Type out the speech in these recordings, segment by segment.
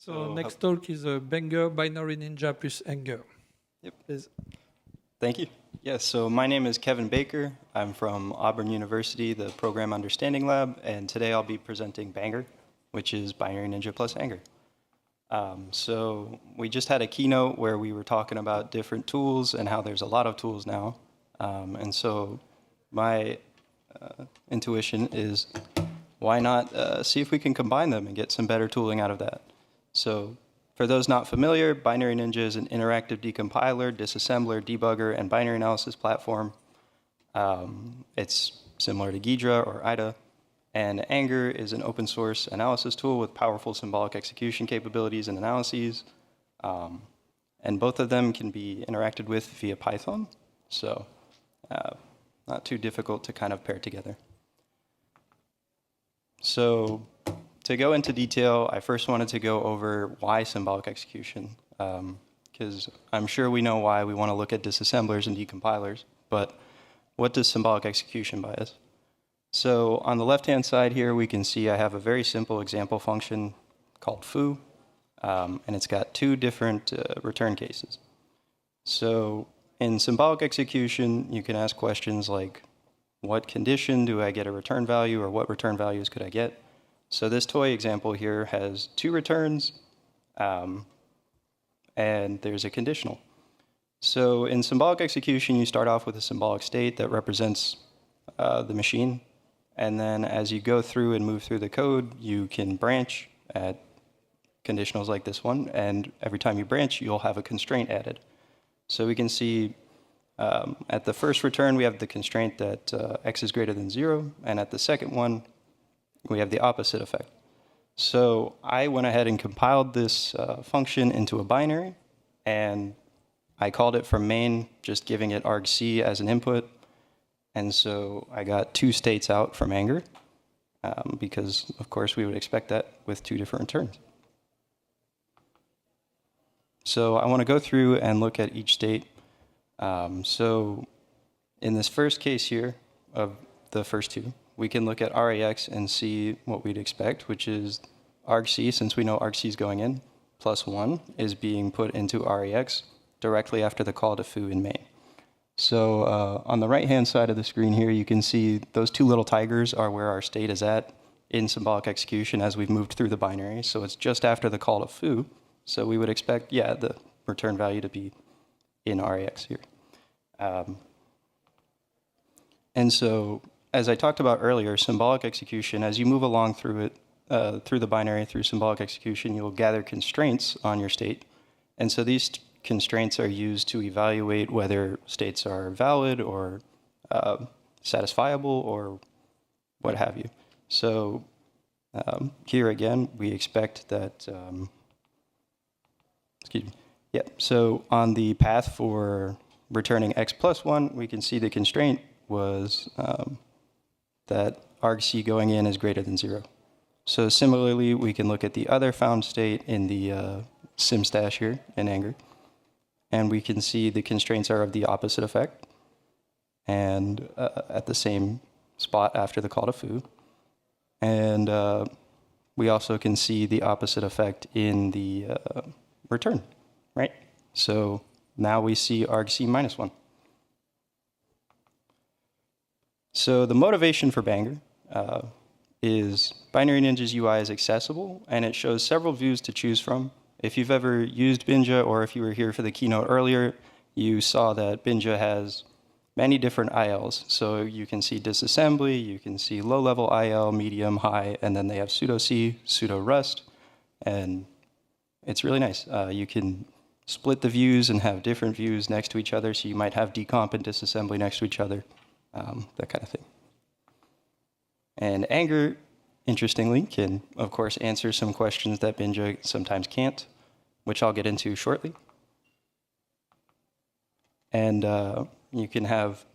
So next talk is Bangr, Binary Ninja plus angr. Yep. Please. Thank you. Yes, so my name is Kevan Baker. I'm from Auburn University, the Program Understanding Lab, and today I'll be presenting Bangr, which is Binary Ninja plus angr. So we just had a keynote where we were talking about different tools and how there's a lot of tools now. And so my intuition is why not see if we can combine them and get some better tooling out of that. So for those not familiar, Binary Ninja is an interactive decompiler, disassembler, debugger, and binary analysis platform. It's similar to Ghidra or IDA. And angr is an open source analysis tool with powerful symbolic execution capabilities and analyses. And both of them can be interacted with via Python. So not too difficult to kind of pair together. So to go into detail, I first wanted to go over why symbolic execution, because I'm sure we know why we want to look at disassemblers and decompilers, but what does symbolic execution buy us? So on the left-hand side here, we can see I have a very simple example function called foo, and it's got two different return cases. So in symbolic execution, you can ask questions like, what condition do I get a return value, or what return values could I get? So this toy example here has two returns, and there's a conditional. So in symbolic execution, you start off with a symbolic state that represents the machine. And then as you go through and move through the code, you can branch at conditionals like this one. And every time you branch, you'll have a constraint added. So we can see at the first return, we have the constraint that x is greater than 0. And at the second one, we have the opposite effect. So I went ahead and compiled this function into a binary, and I called it from main, just giving it argc as an input. And so I got two states out from angr, because, of course, we would expect that with two different returns. So I want to go through and look at each state. So in this first case here of the first two, we can look at RAX and see what we'd expect, which is argc, since we know argc is going in, plus 1 is being put into RAX directly after the call to foo in main. So on the right-hand side of the screen here, you can see those two little tigers are where our state is at in symbolic execution as we've moved through the binary. So it's just after the call to foo. So we would expect, yeah, the return value to be in RAX here. And so as I talked about earlier, symbolic execution, as you move along through it, through the binary, through symbolic execution, you'll gather constraints on your state. And so these constraints are used to evaluate whether states are valid or satisfiable or what have you. So here again, we expect that, excuse me, yeah, so on the path for returning x plus 1, we can see the constraint was that argc going in is greater than 0. So similarly, we can look at the other found state in the sim stash here in angr, and we can see the constraints are of the opposite effect and at the same spot after the call to foo. And we also can see the opposite effect in the return, right? So now we see argc minus 1. So the motivation for Bangr is Binary Ninja's UI is accessible, and it shows several views to choose from. If you've ever used Binja, or if you were here for the keynote earlier, you saw that Binja has many different ILs. So you can see disassembly, you can see low-level IL, medium, high, and then they have pseudo-C, pseudo-Rust, and it's really nice. You can split the views and have different views next to each other, so you might have decomp and disassembly next to each other, that kind of thing. And angr, interestingly, can, of course, answer some questions that Binja sometimes can't, which I'll get into shortly. And you can have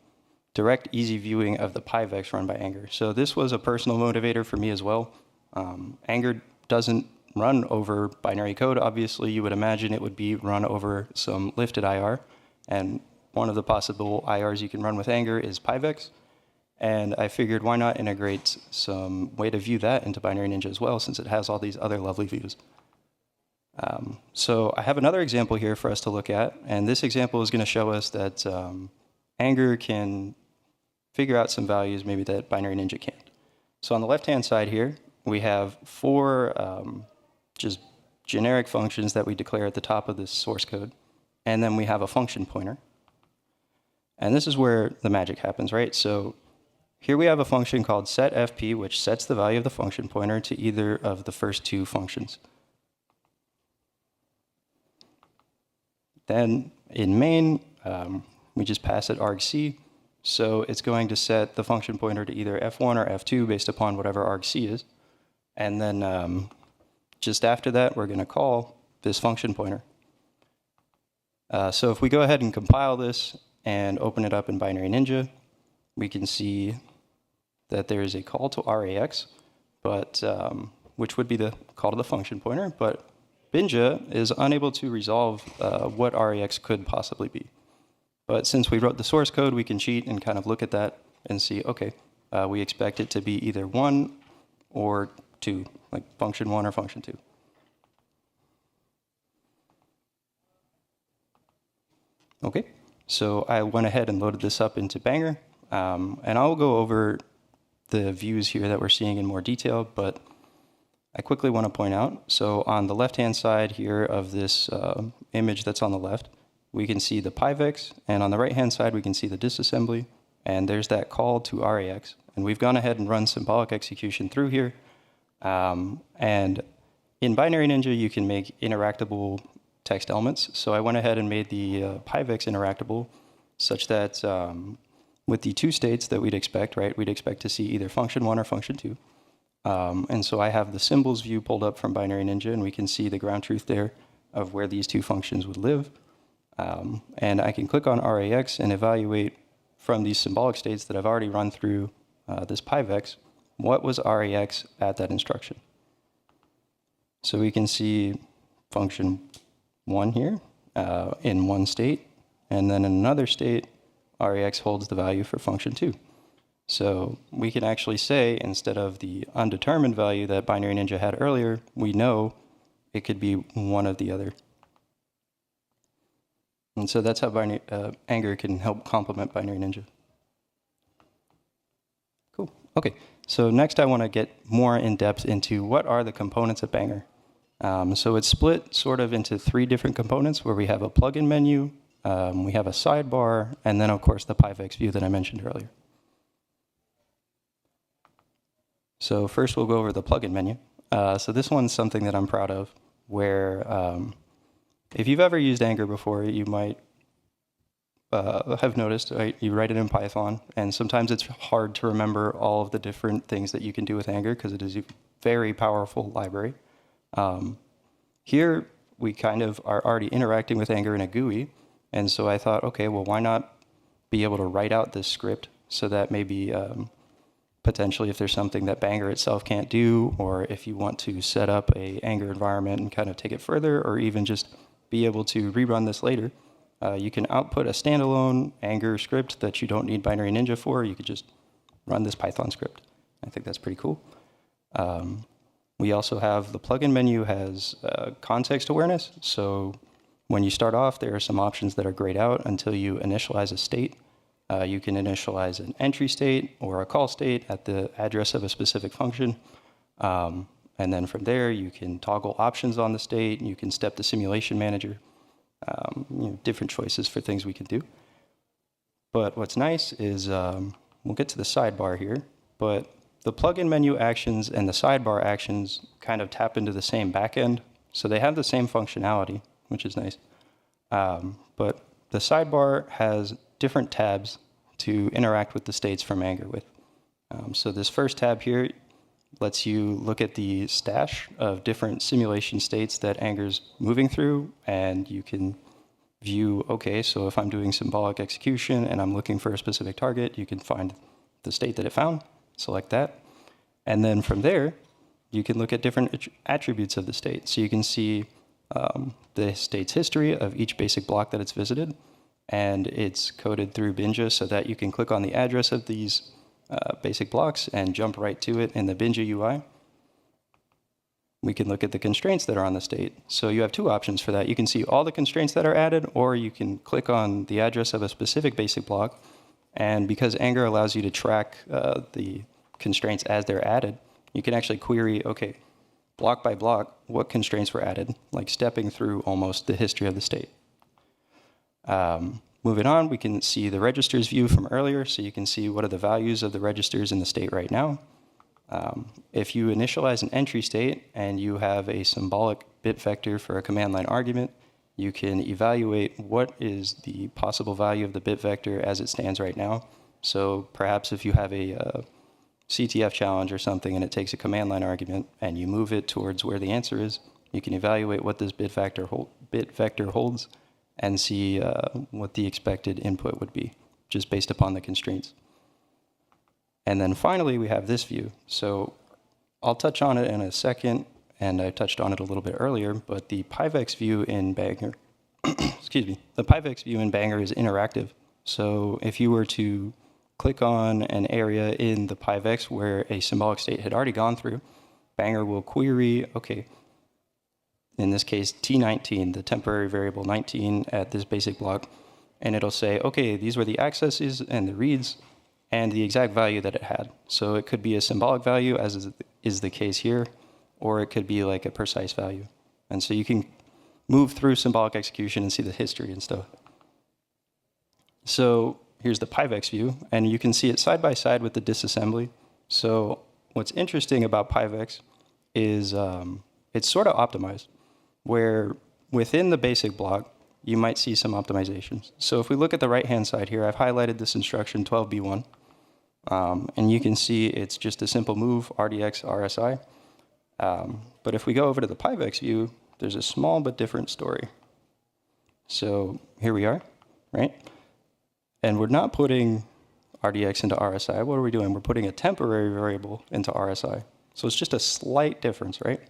direct, easy viewing of the PyVex run by angr. So this was a personal motivator for me as well. Angr doesn't run over binary code. Obviously, you would imagine it would be run over some lifted IR. And one of the possible IRs you can run with angr is PyVex. And I figured, why not integrate some way to view that into Binary Ninja as well, since it has all these other lovely views. So I have another example here for us to look at, and this example is going to show us that angr can figure out some values maybe that Binary Ninja can't. So on the left-hand side here, we have 4 just generic functions that we declare at the top of this source code, and then we have a function pointer. And this is where the magic happens, right? So here we have a function called setFP, which sets the value of the function pointer to either of the first 2 functions. Then in main, we just pass it argc, so it's going to set the function pointer to either f1 or f2 based upon whatever argc is. And then just after that, we're going to call this function pointer. So if we go ahead and compile this and open it up in Binary Ninja, we can see that there is a call to RAX, but which would be the call to the function pointer, but Binja is unable to resolve what RAX could possibly be. But since we wrote the source code, we can cheat and kind of look at that and see, okay, we expect it to be either 1 or 2, like function 1 or function 2. Okay, so I went ahead and loaded this up into Bangr, and I'll go over the views here that we're seeing in more detail, but I quickly want to point out, so on the left-hand side here of this image that's on the left, we can see the PyVex, and on the right-hand side we can see the disassembly, and there's that call to RAX. And we've gone ahead and run symbolic execution through here, and in Binary Ninja you can make interactable text elements. So I went ahead and made the PyVex interactable such that with the 2 states that we'd expect, right, we'd expect to see either function 1 or function 2. And so I have the symbols view pulled up from Binary Ninja, and we can see the ground truth there of where these 2 functions would live. And I can click on RAX and evaluate from these symbolic states that I've already run through this PyVex, what was RAX at that instruction. So we can see function 1 here in one state, and then in another state, RAX holds the value for function 2. So we can actually say, instead of the undetermined value that Binary Ninja had earlier, we know it could be one of the other. And so that's how angr can help complement Binary Ninja. Cool. Okay, so next I want to get more in depth into what are the components of Bangr. So it's split sort of into 3 different components where we have a plugin menu, we have a sidebar, and then of course the PyVex view that I mentioned earlier. So first we'll go over the plugin menu. So this one's something that I'm proud of, where if you've ever used angr before, you might have noticed, right, you write it in Python, and sometimes it's hard to remember all of the different things that you can do with angr because it is a very powerful library. Here we kind of are already interacting with angr in a GUI, and so I thought, okay, well, why not be able to write out this script so that maybe potentially if there's something that Bangr itself can't do, or if you want to set up a angr environment and kind of take it further, or even just be able to rerun this later, you can output a standalone angr script that you don't need Binary Ninja for. You could just run this Python script. I think that's pretty cool. We also have the plugin menu has context awareness. So when you start off, there are some options that are grayed out until you initialize a state. You can initialize an entry state or a call state at the address of a specific function. And then from there, you can toggle options on the state. You can step the simulation manager. Different choices for things we can do. But what's nice is we'll get to the sidebar here, but the plugin menu actions and the sidebar actions kind of tap into the same backend. So they have the same functionality, which is nice. But the sidebar has different tabs to interact with the states from angr with. So this first tab here lets you look at the stash of different simulation states that angr's moving through, and you can view, okay, so if I'm doing symbolic execution and I'm looking for a specific target, you can find the state that it found, select that. And then from there, you can look at different attributes of the state. So you can see the state's history of each basic block that it's visited, and it's coded through Binja so that you can click on the address of these basic blocks and jump right to it in the Binja UI. we can look at the constraints that are on the state. So you have two options for that. You can see all the constraints that are added, or you can click on the address of a specific basic block. And because angr allows you to track the constraints as they're added, you can actually query, okay, block by block, what constraints were added, like stepping through almost the history of the state. Moving on, we can see the registers view from earlier, so you can see what are the values of the registers in the state right now. If you initialize an entry state and you have a symbolic bit vector for a command line argument, you can evaluate what is the possible value of the bit vector as it stands right now. So perhaps if you have a CTF challenge or something and it takes a command line argument and you move it towards where the answer is, you can evaluate what this bit vector holds and see what the expected input would be, just based upon the constraints. And then finally, we have this view. So I'll touch on it in a second, and I touched on it a little bit earlier, but the PyVex view in Bangr, excuse me, the PyVex view in Bangr is interactive. So if you were to click on an area in the PyVex where a symbolic state had already gone through, Bangr will query, okay, in this case, T19, the temporary variable 19 at this basic block, and it'll say, okay, these were the accesses and the reads, and the exact value that it had. So it could be a symbolic value, as is the case here, or it could be like a precise value. And so you can move through symbolic execution and see the history and stuff. So here's the PyVex view, and you can see it side by side with the disassembly. So what's interesting about PyVex is it's sort of optimized, where within the basic block, you might see some optimizations. So if we look at the right-hand side here, I've highlighted this instruction 12b1. And you can see it's just a simple move, RDX, RSI. But if we go over to the PyVex view, there's a small but different story. So here we are, right? And we're not putting RDX into RSI. What are we doing? We're putting a temporary variable into RSI. So it's just a slight difference, right?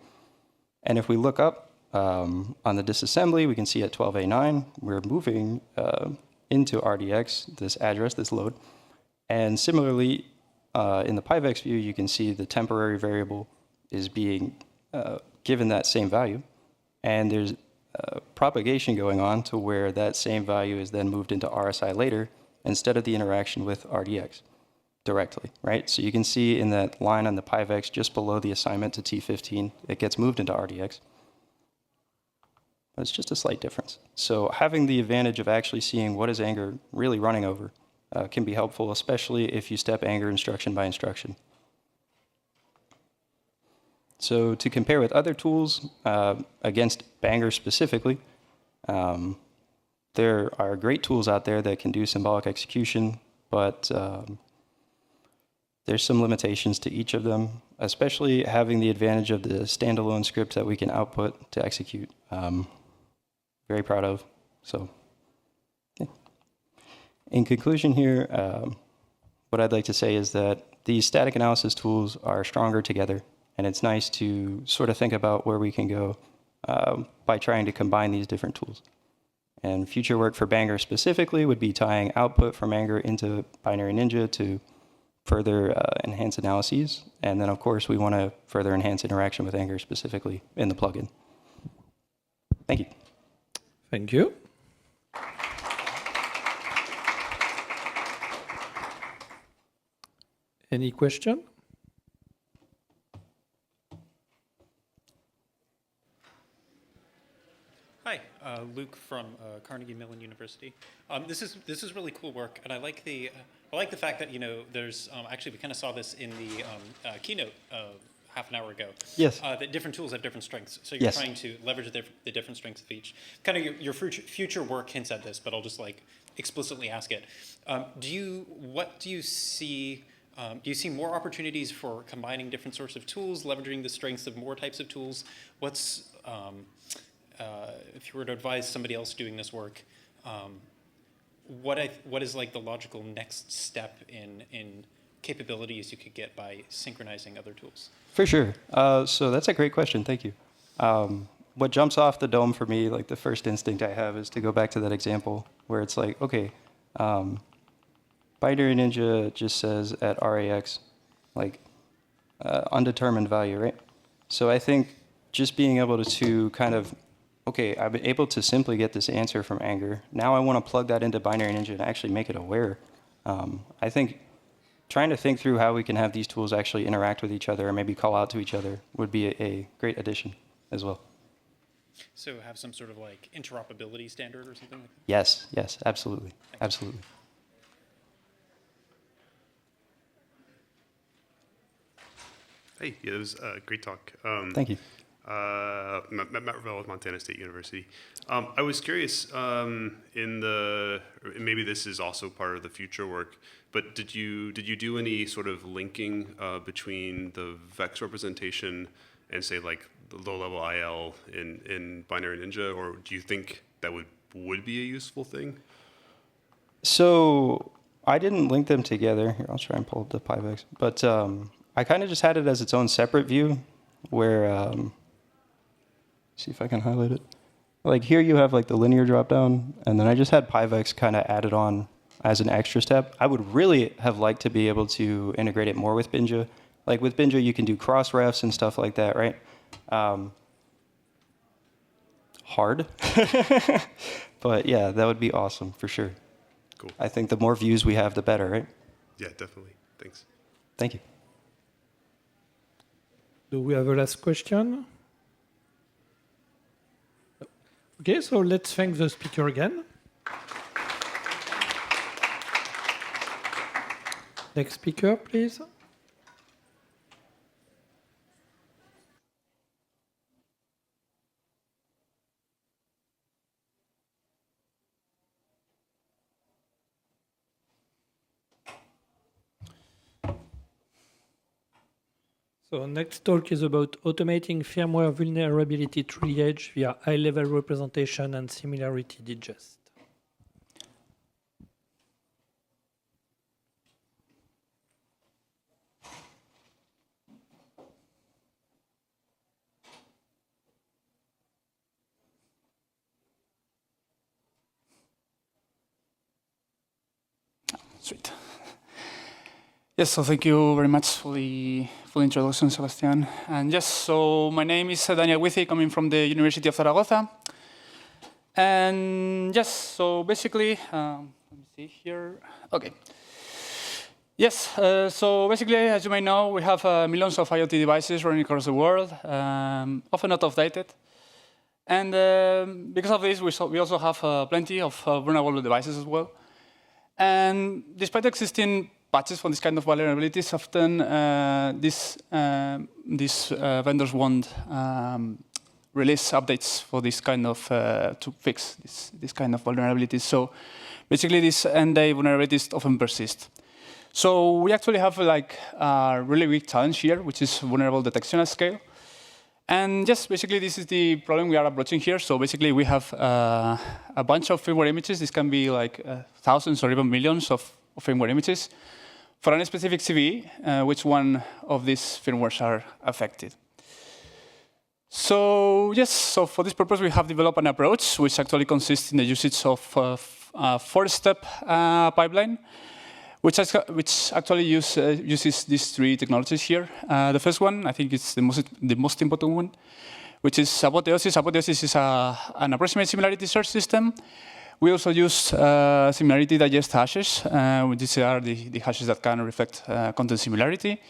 And if we look up on the disassembly, we can see at 12A9, we're moving into RDX, this address, this load. And similarly, in the PyVex view, you can see the temporary variable is being given that same value. And there's propagation going on to where that same value is then moved into RSI later instead of the interaction with RDX directly, right? So you can see in that line on the PyVex just below the assignment to T15, it gets moved into RDX. But it's just a slight difference. So having the advantage of actually seeing what is angr really running over can be helpful, especially if you step angr instruction by instruction. So to compare with other tools against Bangr specifically, there are great tools out there that can do symbolic execution, but there's some limitations to each of them, especially having the advantage of the standalone script that we can output to execute. Very proud of. So, yeah. In conclusion here, what I'd like to say is that these static analysis tools are stronger together, and it's nice to sort of think about where we can go by trying to combine these different tools. And future work for Bangr specifically would be tying output from angr into Binary Ninja to further enhance analyses. And then, of course, we want to further enhance interaction with angr specifically in the plugin. Thank you. Thank you. Any question? Hi, Luke from Carnegie Mellon University. This is really cool work, and I like the fact that there's actually we kind of saw this in the keynote half an hour ago. Yes. That different tools have different strengths, so you're trying to leverage the different strengths of each. Kind of your future work hints at this, but I'll just explicitly ask it. What do you see? Do you see more opportunities for combining different sorts of tools, leveraging the strengths of more types of tools? What's if you were to advise somebody else doing this work, what is the logical next step in capabilities you could get by synchronizing other tools? For sure. So that's a great question. Thank you. What jumps off the dome for me, the first instinct I have is to go back to that example where it's okay, Binary Ninja just says at RAX, undetermined value, right? So I think just being able to kind of, okay, I've been able to simply get this answer from angr. Now I want to plug that into Binary Ninja and actually make it aware. I think trying to think through how we can have these tools actually interact with each other or maybe call out to each other would be a great addition as well. So have some sort of like interoperability standard or something like that? Yes, yes, absolutely, absolutely. Hey, yeah, it was a great talk. Thank you. Matt Ravel with Montana State University. I was curious, maybe this is also part of the future work, but did you do any sort of linking between the VEX representation and say like the low-level IL in Binary Ninja, or do you think that would be a useful thing? So I didn't link them together. Here, I'll try and pull up the PyVex. But I kind of just had it as its own separate view where, see if I can highlight it. Like here you have like the linear dropdown, and then I just had PyVex kind of added on as an extra step. I would really have liked to be able to integrate it more with Binja. Like with Binja, you can do cross refs and stuff like that, right? Hard. But yeah, that would be awesome for sure. Cool. I think the more views we have, the better, right? Yeah, definitely. Thanks. Thank you. Do we have a last question? Okay, so let's thank the speaker again. Next speaker, please. So next talk is about automating firmware vulnerability triage via high-level representation and similarity digest. Sweet. Yes, so thank you very much for the introduction, Sebastian. And yes, so my name is Huici, coming from the University of Zaragoza. And yes, so basically, let me see here. Okay. Yes, so basically, as you may know, we have millions of IoT devices running across the world, often not outdated. And because of this, we also have plenty of vulnerable devices as well. And despite existing patches for this kind of vulnerabilities, often these vendors won't release updates for this kind of to fix this kind of vulnerabilities. So basically, these end-day vulnerabilities often persist. So we actually have like a really big challenge here, which is vulnerable detection at scale. And just basically, this is the problem we are approaching here. So basically, we have a bunch of firmware images. This can be like thousands or even millions of firmware images. For any specific CVE, which one of these firmwares are affected. So yes, so for this purpose, we have developed an approach which actually consists in the usage of a four-step pipeline, which actually uses these three technologies here. The first one, I think it's the most important one, which is apotheosis. Apotheosis is an approximate similarity search system. We also use similarity digest hashes, which are the hashes that can reflect content similarity.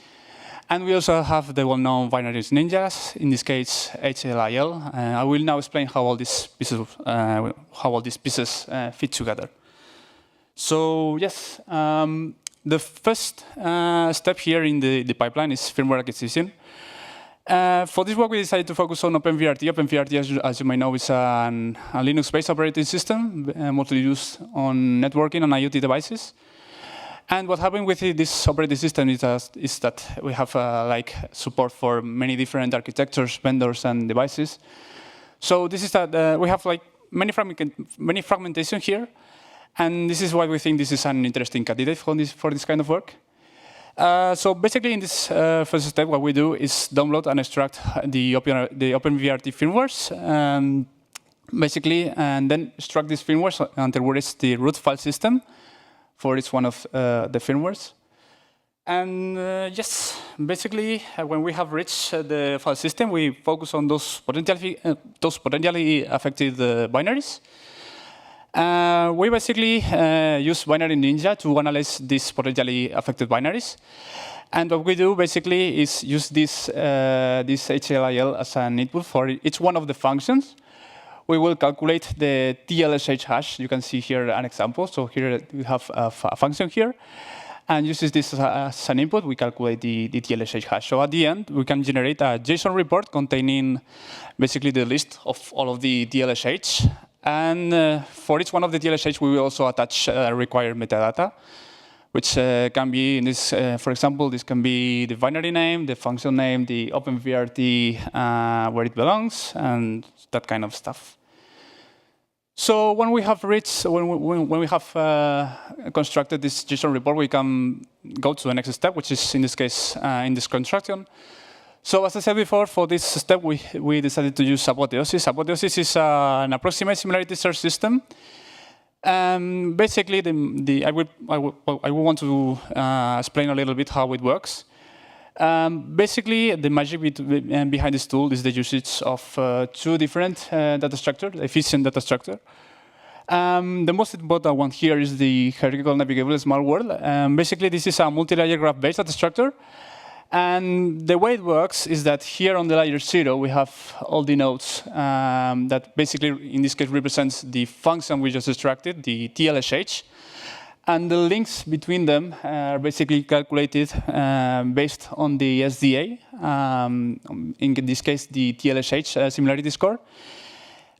And we also have the well-known binaries ninjas, in this case HLIL. I will now explain how all these pieces fit together. So yes, the first step here in the pipeline is firmware acquisition. For this work, we decided to focus on OpenVRT. OpenVRT, as you may know, is a Linux-based operating system, mostly used on networking and IoT devices. And what happened with this operating system is that we have like support for many different architectures, vendors, and devices. So this is that we have like many fragmentation here, and this is why we think this is an interesting candidate for this kind of work. So basically, in this first step, what we do is download and extract the OpenVRT firmwares, basically, and then extract these firmwares until we reach the root file system for each one of the firmwares. And yes, basically, when we have reached the file system, we focus on those potentially affected binaries. We basically use Binary Ninja to analyze these potentially affected binaries. And what we do basically is use this HLIL as an input for each one of the functions. We will calculate the TLSH hash. You can see here an example. So here we have a function here. And uses this as an input, we calculate the TLSH hash. So at the end, we can generate a JSON report containing basically the list of all of the TLSH. And for each one of the TLSH, we will also attach required metadata, which can be, in this, for example, this can be the binary name, the function name, the OpenVRT, where it belongs, and that kind of stuff. So when we have reached, when we have constructed this JSON report, we can go to the next step, which is in this case in this construction. So as I said before, for this step we decided to use Apotheosis. Apotheosis is an approximate similarity search system. Basically, I would want to explain a little bit how it works. Basically, the magic behind this tool is the usage of two different data structures, efficient data structure. The most important one here is the hierarchical navigable small world. Basically, this is a multi-layer graph-based data structure. And the way it works is that here on the layer 0, we have all the nodes that basically, in this case, represents the function we just extracted, the TLSH. And the links between them are basically calculated based on the SDA, in this case, the TLSH similarity score.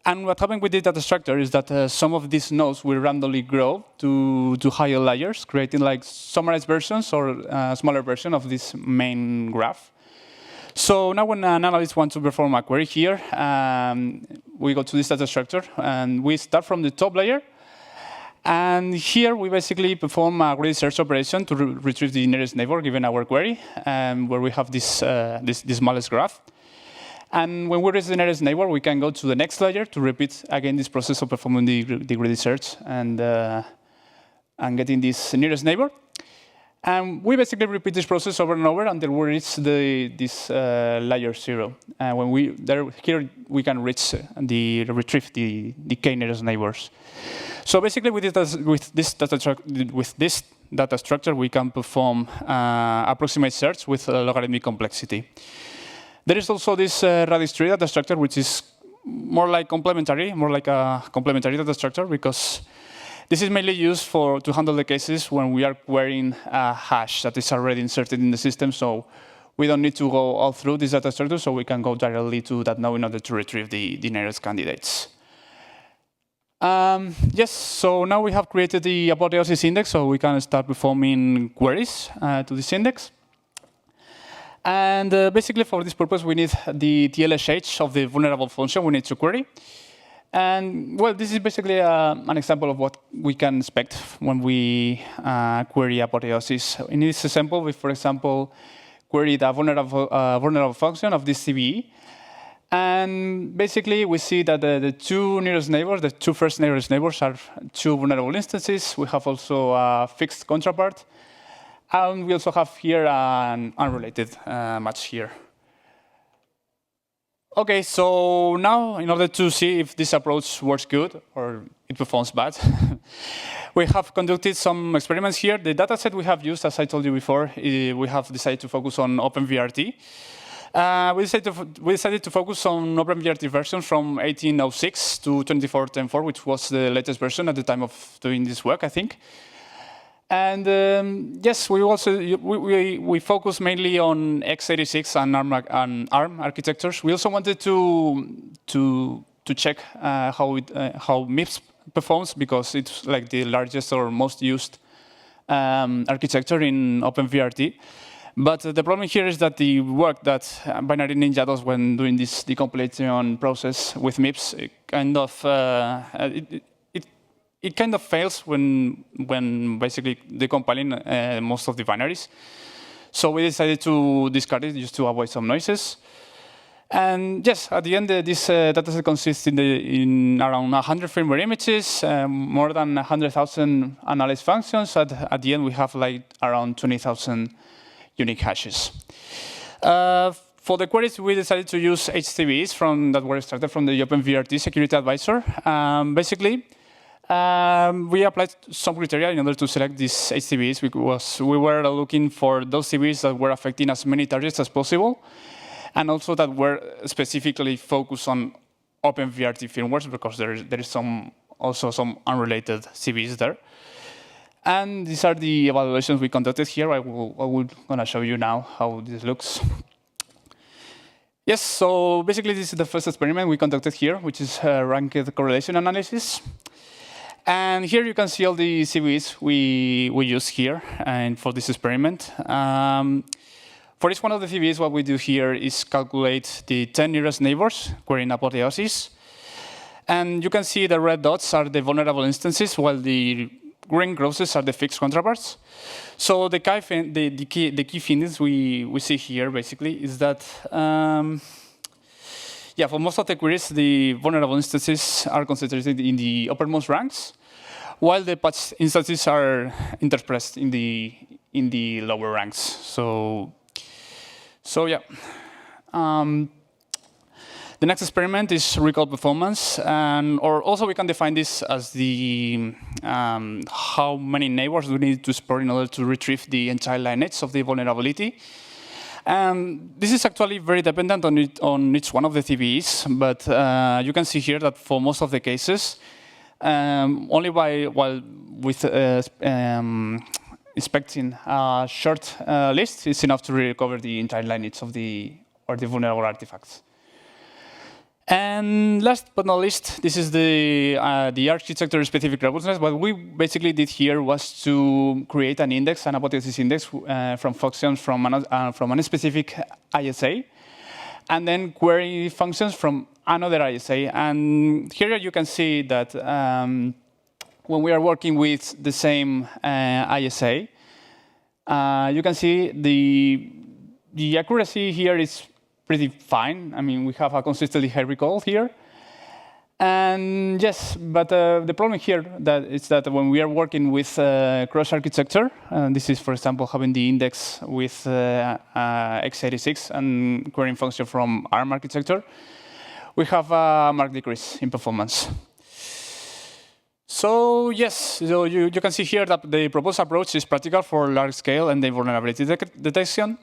And what happened with the data structure is that some of these nodes will randomly grow to higher layers, creating like summarized versions or a smaller version of this main graph. So now when an analyst wants to perform a query here, we go to this data structure, and we start from the top layer. And here we basically perform a query search operation to retrieve the nearest neighbor given our query, where we have this smallest graph. And when we reach the nearest neighbor, we can go to the next layer to repeat again this process of performing the greedy search and getting this nearest neighbor. And we basically repeat this process over and over until we reach this layer 0. And here we can retrieve the k nearest neighbors. So basically, with this data structure, we can perform approximate search with logarithmic complexity. There is also this radix tree data structure, which is more like a complementary data structure, because this is mainly used to handle the cases when we are querying a hash that is already inserted in the system. So we don't need to go all through this data structure, so we can go directly to that node in order to retrieve the nearest candidates. Yes, so now we have created the Apotheosis index, so we can start performing queries to this index. And basically, for this purpose, we need the TLSH of the vulnerable function we need to query. And well, this is basically an example of what we can expect when we query Apotheosis. In this example, we, for example, queried a vulnerable function of this CVE. And basically, we see that the two nearest neighbors, the two first nearest neighbors, are two vulnerable instances. We have also a fixed contrapart. And we also have here an unrelated match here. OK, so now, in order to see if this approach works good or it performs bad, we have conducted some experiments here. The dataset we have used, as I told you before, we have decided to focus on OpenVRT. We decided to focus on OpenVRT versions from 1806 to 24.10.4, which was the latest version at the time of doing this work, I think. And yes, we focus mainly on x86 and ARM architectures. We also wanted to check how MIPS performs, because it's like the largest or most used architecture in OpenVRT. But the problem here is that the work that Binary Ninja does when doing this decompilation process with MIPS, it kind of fails when basically decompiling most of the binaries. So we decided to discard it just to avoid some noises. And yes, at the end, this dataset consists in around 100 firmware images, more than 100,000 analyzed functions. At the end, we have like around 20,000 unique hashes. For the queries, we decided to use HTTPs that were extracted from the OpenVRT security advisor. Basically, we applied some criteria in order to select these HTTPs because we were looking for those TVs that were affecting as many targets as possible, and also that were specifically focused on OpenVRT firmwares because there is also some unrelated CVs there. And these are the evaluations we conducted here. I will gonna show you now how this looks. Yes, so basically this is the first experiment we conducted here, which is ranked correlation analysis. And here you can see all the CVs we use here and for this experiment. For each one of the CVs, what we do here is calculate the 10 nearest neighbors querying apotheosis. And you can see the red dots are the vulnerable instances, while the green crosses are the fixed contraparts. So the key findings we see here, basically, is that for most of the queries, the vulnerable instances are concentrated in the uppermost ranks, while the patched instances are interspersed in the lower ranks. So yeah. The next experiment is recall performance, or also we can define this as the how many neighbors we need to explore in order to retrieve the entire lineage of the vulnerability. This is actually very dependent on each one of the TVs, but you can see here that for most of the cases, only while with inspecting a short list is enough to recover the entire lineage of the vulnerable artifacts. And last but not least, this is the architecture-specific robustness. What we basically did here was to create an index, an hypothesis index from functions from a specific ISA, and then query functions from another ISA. And here you can see that when we are working with the same ISA, you can see the accuracy here is pretty fine. I mean, we have a consistently high recall here. And yes, but the problem here is that when we are working with cross-architecture, this is, for example, having the index with x86 and querying function from ARM architecture, we have a marked decrease in performance. So yes, so you can see here that the proposed approach is practical for large scale and the vulnerability detection.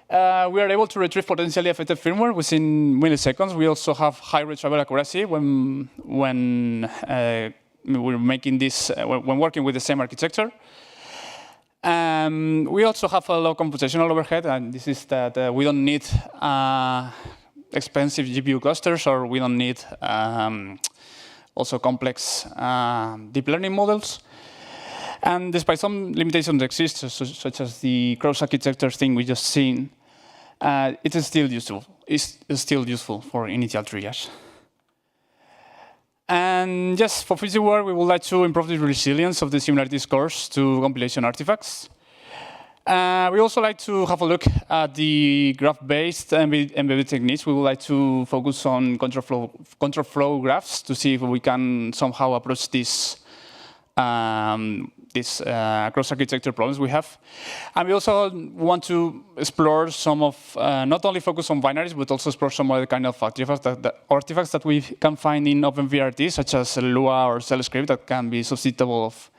We are able to retrieve potentially affected firmware within milliseconds. We also have high retrieval accuracy when we're making this when working with the same architecture. We also have a low computational overhead, and this is that we don't need expensive GPU clusters, or we don't need also complex deep learning models. And despite some limitations exist, such as the cross-architecture thing we just seen, it is still useful. It's still useful for initial triage. And just for future work, we would like to improve the resilience of the similarity scores to compilation artifacts. We also like to have a look at the graph-based embedded techniques. We would like to focus on control flow graphs to see if we can somehow approach this cross-architecture problems we have. And we also want to explore some of, not only focus on binaries, but also explore some other kind of artifacts that we can find in OpenVRT, such as Lua or Cellscript, that can be susceptible of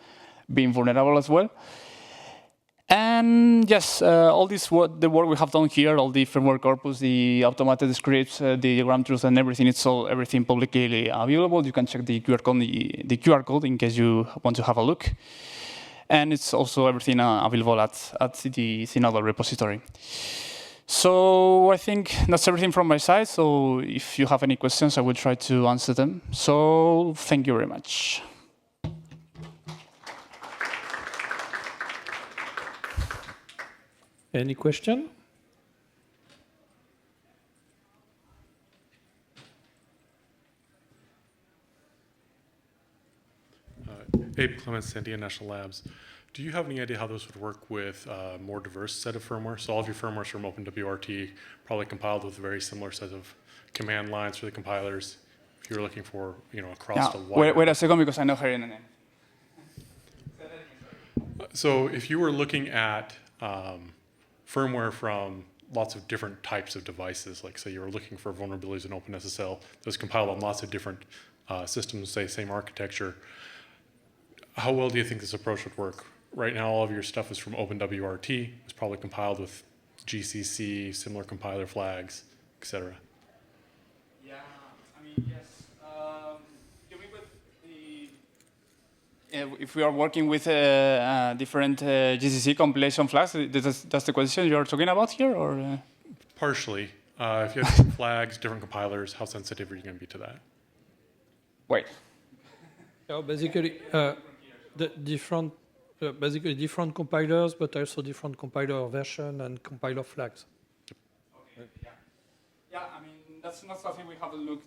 being vulnerable as well. And yes, all this the work we have done here, all the firmware corpus, the automated scripts, the diagram truth, and everything, it's all everything publicly available. You can check the QR code in case you want to have a look. And it's also everything available at the Synodal repository. So I think that's everything from my side. So if you have any questions, I will try to answer them. So thank you very much. Any question? Abel, Clements, Sandia, National Labs. Do you have any idea how this would work with a more diverse set of firmware? So all of your firmware is from OpenWRT, probably compiled with a very similar set of command lines for the compilers. If you're looking for, across the wide. Wait a second, because I know her in the name. So if you were looking at firmware from lots of different types of devices. Like say you're looking for vulnerabilities in OpenSSL that's compiled on lots of different systems, say same architecture. How well do you think this approach would work? Right now, all of your stuff is from OpenWRT. It's probably compiled with GCC, similar compiler flags, etc. Yeah, I mean, yes. You mean with the, if we are working with different GCC compilation flags, that's the question you're talking about here, or? Partially. If you have different flags, different compilers, how sensitive are you going to be to that? Wait. So basically, basically different compilers, but also different compiler version and compiler flags. Okay, yeah. Yeah, I mean, that's not something we haven't looked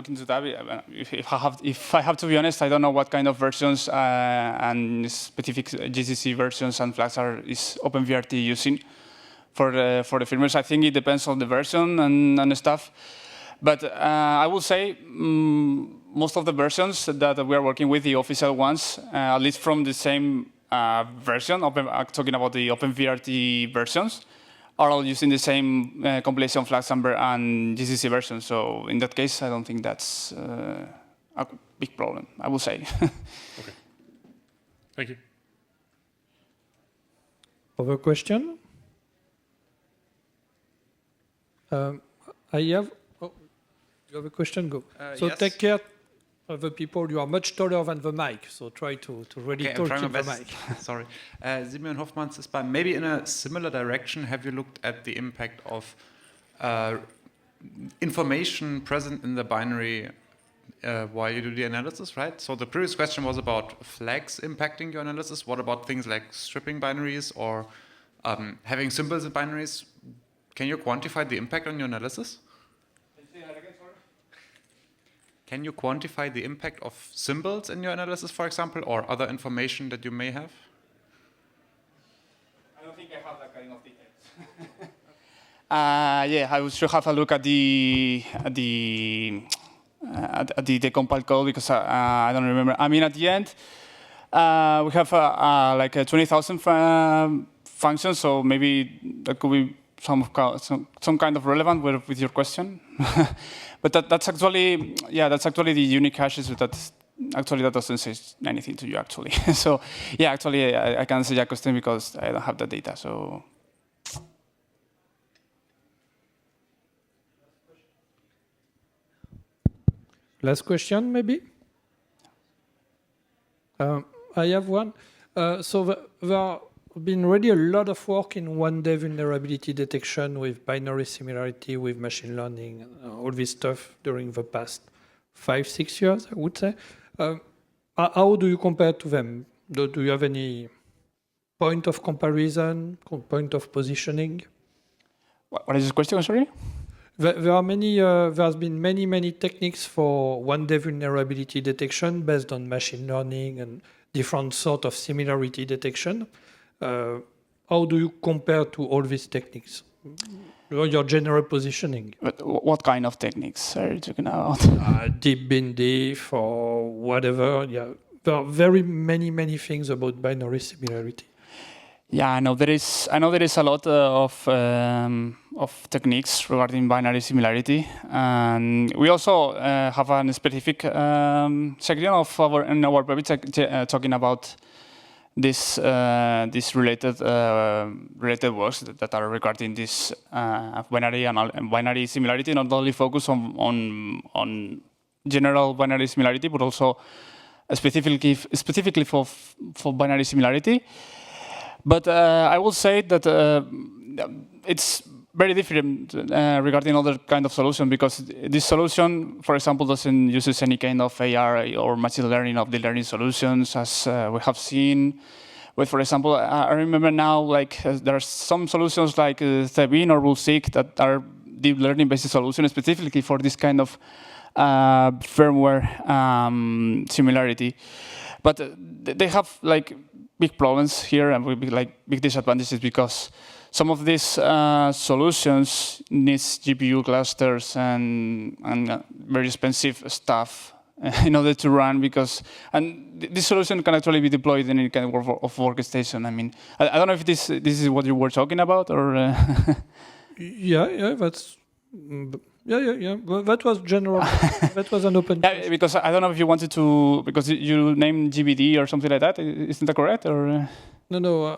into that. If I have to be honest, I don't know what kind of versions and specific GCC versions and flags is OpenWRT using for the firmwares. I think it depends on the version and stuff. But I will say most of the versions that we are working with, the official ones, at least from the same version, talking about the OpenWRT versions, are all using the same compilation flags and GCC version. So in that case, I don't think that's a big problem, I will say. Okay. Thank you. Other question? I have. Oh, you have a question? Go. So yes. take care of the people. You are much taller than the mic, so try to really talk to the mic. Sorry. Simeon Hoffmanns is by maybe in a similar direction. Have you looked at the impact of information present in the binary while you do the analysis, right? So the previous question was about flags impacting your analysis. What about things like stripping binaries or having symbols in binaries? Can you quantify the impact on your analysis? Can you quantify the impact of symbols in your analysis, for example, or other information that you may have? I don't think I have that kind of details. Yeah, I should have a look at the compiled code because I don't remember. I mean, at the end, we have like 20,000 functions, so maybe that could be some kind of relevant with your question. But that's actually, yeah, that's actually the unique hashes. That doesn't say anything to you actually. So yeah, actually I can't say Costin because I don't have the data. So. Last question, maybe? I have one. So there have been really a lot of work in one-day vulnerability detection with binary similarity, with machine learning, all this stuff during the past 5-6 years, I would say. How do you compare to them? Do you have any point of comparison, point of positioning? What is the question, sorry? There are many. There's been many techniques for one-day vulnerability detection based on machine learning and different sort of similarity detection. How do you compare to all these techniques? Your general positioning. What kind of techniques are you talking about? Deep bin diff or whatever. Yeah, there are very many things about binary similarity. Yeah, I know there is a lot of techniques regarding binary similarity, and we also have a specific section of our page talking about this related works that are regarding this binary similarity, not only focus on general binary similarity, but also specifically for binary similarity. But I will say that it's very different regarding other kind of solution, because this solution, for example, doesn't use any kind of AR or machine learning of the learning solutions, as we have seen. With, for example, I remember now, like there are some solutions like Kevan or Fuzzing that are deep learning based solutions specifically for this kind of firmware similarity. But they have like big problems here and big disadvantages, because some of these solutions needs GPU clusters and very expensive stuff in order to run, because this solution can actually be deployed in any kind of workstation. I mean, I don't know if this is what you were talking about, or yeah, that's yeah. Well, that was general. That was an open. Yeah, because I don't know if you wanted to, because you named GBD or something like that. Isn't that correct? Or No,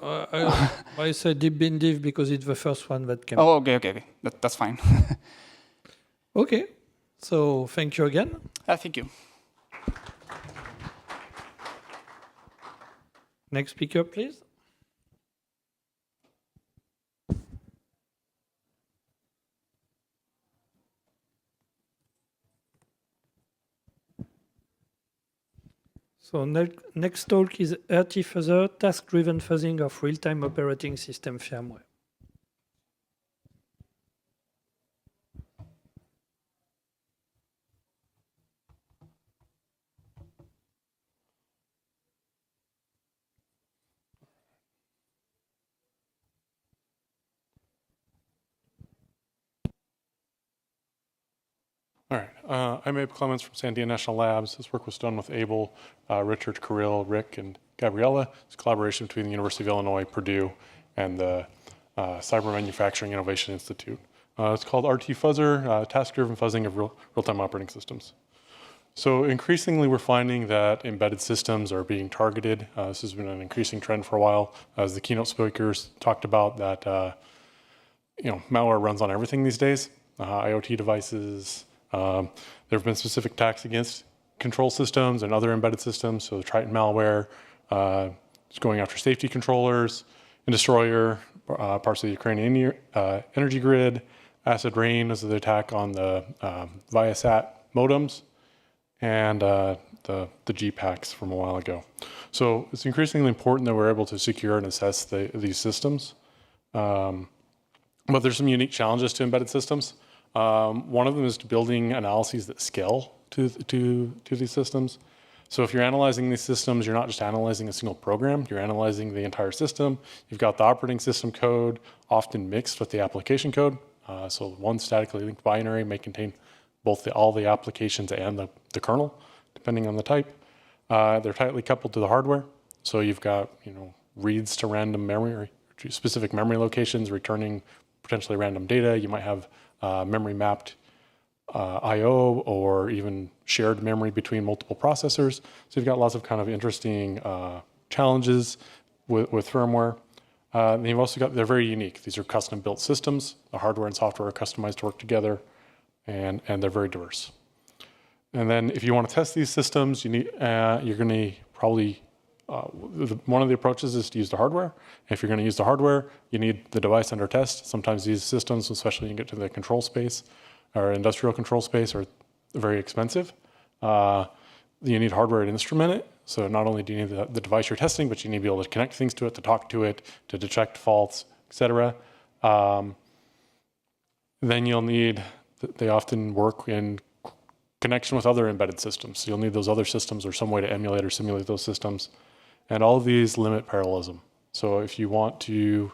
I said deep bin div because it's the first one that came. Oh, okay. That's fine. Okay, so thank you again. Thank you. Next speaker, please. So next talk is RT-Fuzzer, task-driven fuzzing of real-time operating system firmware. All right, I'm Abel Clements from Sandia National Labs. This work was done with Abel, Richard, Kirill, Rick, and Gabriella. It's a collaboration between the University of Illinois, Purdue, and the Cyber Manufacturing Innovation Institute. It's called RT-Fuzzer, task-driven fuzzing of real-time operating systems. So increasingly, we're finding that embedded systems are being targeted. This has been an increasing trend for a while. As the keynote speakers talked about, that malware runs on everything these days, IoT devices. There have been specific attacks against control systems and other embedded systems. So the Triton malware is going after safety controllers, and Destroyer, parts of the Ukrainian energy grid. Acid Rain is the attack on the Viasat modems, and the GPACs from a while ago. So it's increasingly important that we're able to secure and assess these systems. But there's some unique challenges to embedded systems. One of them is building analyses that scale to these systems. So if you're analyzing these systems, you're not just analyzing a single program, you're analyzing the entire system. You've got the operating system code often mixed with the application code. So one statically linked binary may contain both all the applications and the kernel, depending on the type. They're tightly coupled to the hardware. So you've got reads to random memory, or to specific memory locations, returning potentially random data. You might have memory mapped I/O or even shared memory between multiple processors. So you've got lots of kind of interesting challenges with firmware. And you've also got, they're very unique. These are custom built systems. The hardware and software are customized to work together, and they're very diverse. And then if you want to test these systems, you need, you're going to probably, one of the approaches is to use the hardware. If you're going to use the hardware, you need the device under test. Sometimes these systems, especially when you get to the control space or industrial control space, are very expensive. You need hardware to instrument it. So not only do you need the device you're testing, but you need to be able to connect things to it, to talk to it, to detect faults, etc. Then you'll need, they often work in connection with other embedded systems. So you'll need those other systems or some way to emulate or simulate those systems. And all of these limit parallelism. So if you want to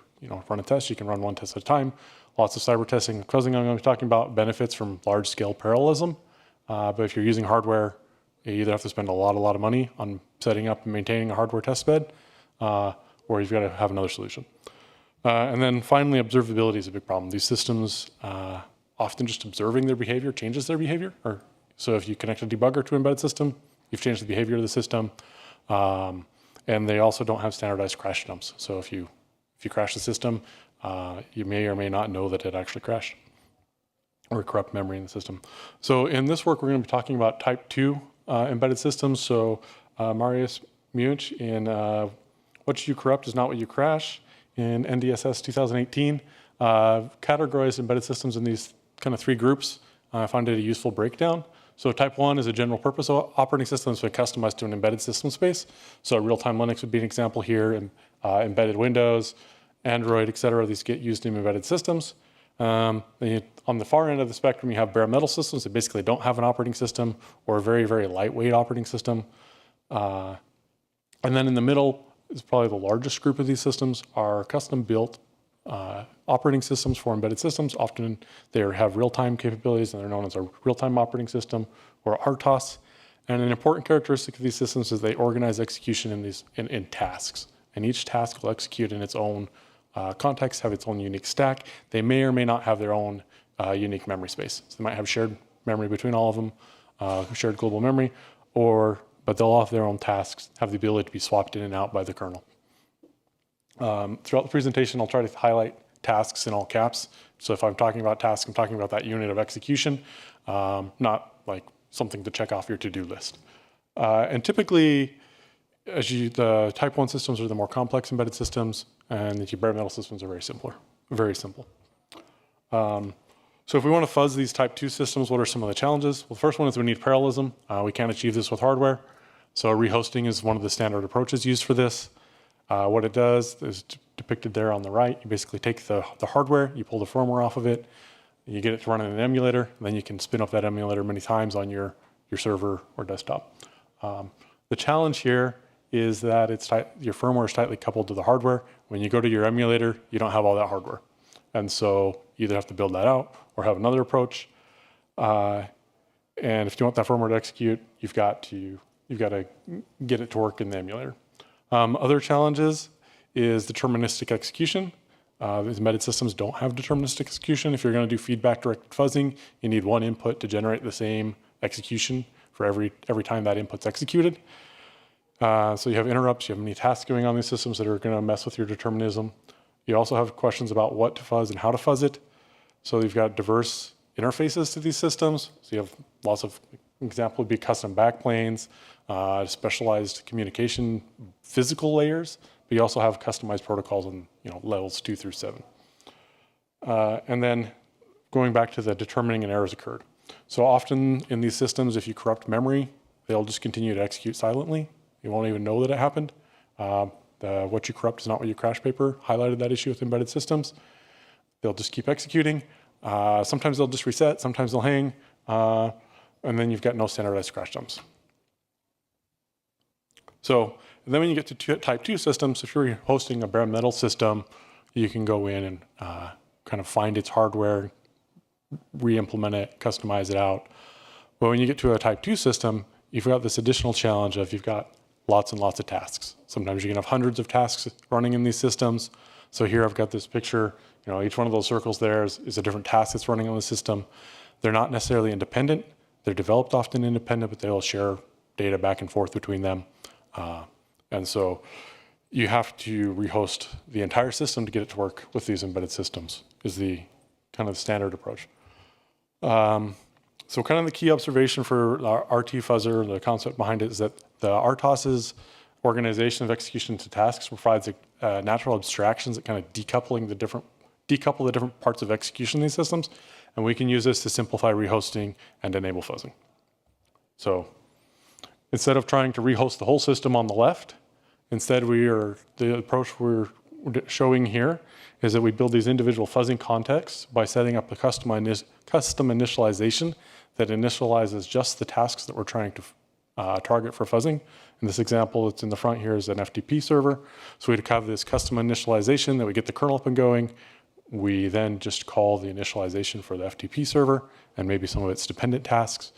run a test, you can run one test at a time. Lots of cyber testing. Fuzzing I'm going to be talking about benefits from large-scale parallelism. But if you're using hardware, you either have to spend a lot of money on setting up and maintaining a hardware test bed, or you've got to have another solution. And then finally, observability is a big problem. These systems, often just observing their behavior changes their behavior. So if you connect a debugger to an embedded system, you've changed the behavior of the system. And they also don't have standardized crash dumps. So if you crash the system, you may or may not know that it actually crashed, or corrupt memory in the system. So in this work, we're going to be talking about type 2 embedded systems. So Marius Much in What You Corrupt Is Not What You Crash in NDSS 2018 categorized embedded systems in these kind of 3 groups. I found it a useful breakdown. So type 1 is a general purpose operating system that's been customized to an embedded system space. So real-time Linux would be an example here, and embedded Windows, Android, et cetera. These get used in embedded systems. On the far end of the spectrum, you have bare metal systems that basically don't have an operating system, or a very, very lightweight operating system. And then in the middle is probably the largest group of these systems are custom-built operating systems for embedded systems. Often they have real-time capabilities, and they're known as a real-time operating system, or RTOS. And an important characteristic of these systems is they organize execution in tasks. And each task will execute in its own context, have its own unique stack. They may or may not have their own unique memory space. So they might have shared memory between all of them, shared global memory, but they'll all have their own tasks, have the ability to be swapped in and out by the kernel. Throughout the presentation, I'll try to highlight tasks in all caps. So if I'm talking about tasks, I'm talking about that unit of execution, not like something to check off your to-do list. And typically, the type 1 systems are the more complex embedded systems, and the bare metal systems are very simple. So if we want to fuzz these type 2 systems, what are some of the challenges? Well, the first one is we need parallelism. We can't achieve this with hardware. So rehosting is one of the standard approaches used for this. What it does is depicted there on the right. You basically take the hardware, you pull the firmware off of it, you get it to run in an emulator, and then you can spin up that emulator many times on your server or desktop. The challenge here is that your firmware is tightly coupled to the hardware. When you go to your emulator, you don't have all that hardware. And so you either have to build that out or have another approach. And if you want that firmware to execute, you've got to get it to work in the emulator. Other challenges is deterministic execution. These embedded systems don't have deterministic execution. If you're going to do feedback-directed fuzzing, you need one input to generate the same execution for every time that input's executed. So you have interrupts, you have many tasks going on in these systems that are going to mess with your determinism. You also have questions about what to fuzz and how to fuzz it. So you've got diverse interfaces to these systems. So you have lots of, an example would be custom backplanes, specialized communication physical layers, but you also have customized protocols on levels 2 through 7. And then going back to the determining an errors occurred. So often in these systems, if you corrupt memory, they'll just continue to execute silently. You won't even know that it happened. What you corrupt is not what you crash paper highlighted that issue with embedded systems. They'll just keep executing. Sometimes they'll just reset, sometimes they'll hang, and then you've got no standardized crash jumps. So then when you get to type 2 systems, if you're hosting a bare metal system, you can go in and kind of find its hardware, re-implement it, customize it out. But when you get to a type 2 system, you've got this additional challenge of you've got lots and lots of tasks. Sometimes you can have hundreds of tasks running in these systems. So here I've got this picture, each one of those circles there is a different task that's running on the system. They're not necessarily independent. They're developed often independent, but they will share data back and forth between them. And so you have to rehost the entire system to get it to work with these embedded systems is the kind of standard approach. So kind of the key observation for RT-Fuzzer, the concept behind it, is that the RTOS's organization of execution to tasks provides natural abstractions that kind of decouple the different parts of execution in these systems, and we can use this to simplify rehosting and enable fuzzing. So instead of trying to rehost the whole system on the left, the approach we're showing here is that we build these individual fuzzing contexts by setting up a custom initialization that initializes just the tasks that we're trying to target for fuzzing. In this example, it's in the front here is an FTP server. So we'd have this custom initialization that we get the kernel up and going. We then just call the initialization for the FTP server and maybe some of its dependent tasks.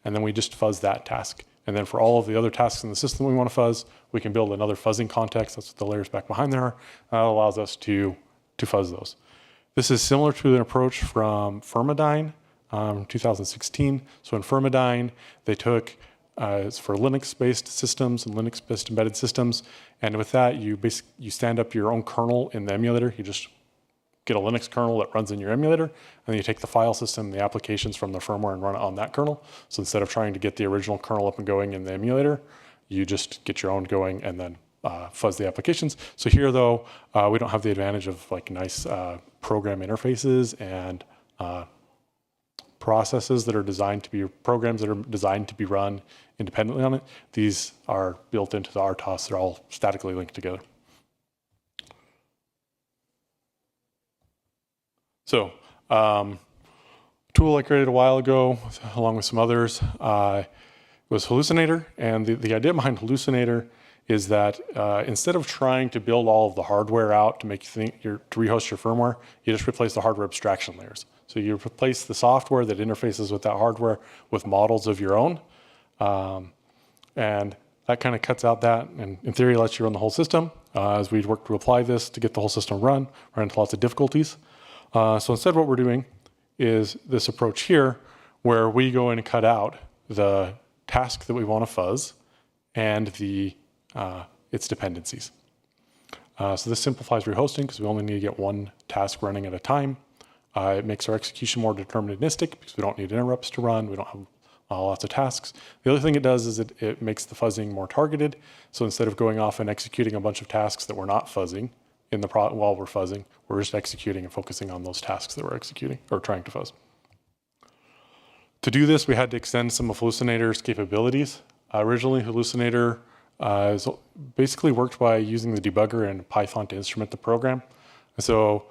And then we just fuzz that task. And then for all of the other tasks in the system we want to fuzz, we can build another fuzzing context. That's what the layers back behind there are. That allows us to fuzz those. This is similar to an approach from Firmware 2016. So in Firmware, they took it's for Linux-based systems and Linux-based embedded systems. And with that, you stand up your own kernel in the emulator. You just get a Linux kernel that runs in your emulator, and then you take the file system, the applications from the firmware, and run it on that kernel. So instead of trying to get the original kernel up and going in the emulator, you just get your own going and then fuzz the applications. So here, though, we don't have the advantage of like nice program interfaces and processes that are designed to be programs that are designed to be run independently on it. These are built into the RTOS. They're all statically linked together. So, tool I created a while ago, along with some others, was Hallucinator. And the idea behind Hallucinator is that instead of trying to build all of the hardware out to make you think to rehost your firmware, you just replace the hardware abstraction layers. So you replace the software that interfaces with that hardware with models of your own. And that kind of cuts out that, and in theory lets you run the whole system. As we work to apply this to get the whole system run into lots of difficulties. So instead what we're doing is this approach here, where we go in and cut out the task that we want to fuzz and its dependencies. So this simplifies rehosting because we only need to get one task running at a time. It makes our execution more deterministic because we don't need interrupts to run. We don't have lots of tasks. The other thing it does is it makes the fuzzing more targeted. So instead of going off and executing a bunch of tasks that we're not fuzzing while we're fuzzing, we're just executing and focusing on those tasks that we're executing or trying to fuzz. To do this, we had to extend some of Hallucinator's capabilities. Originally, Hallucinator basically worked by using the debugger and Python to instrument the program. And so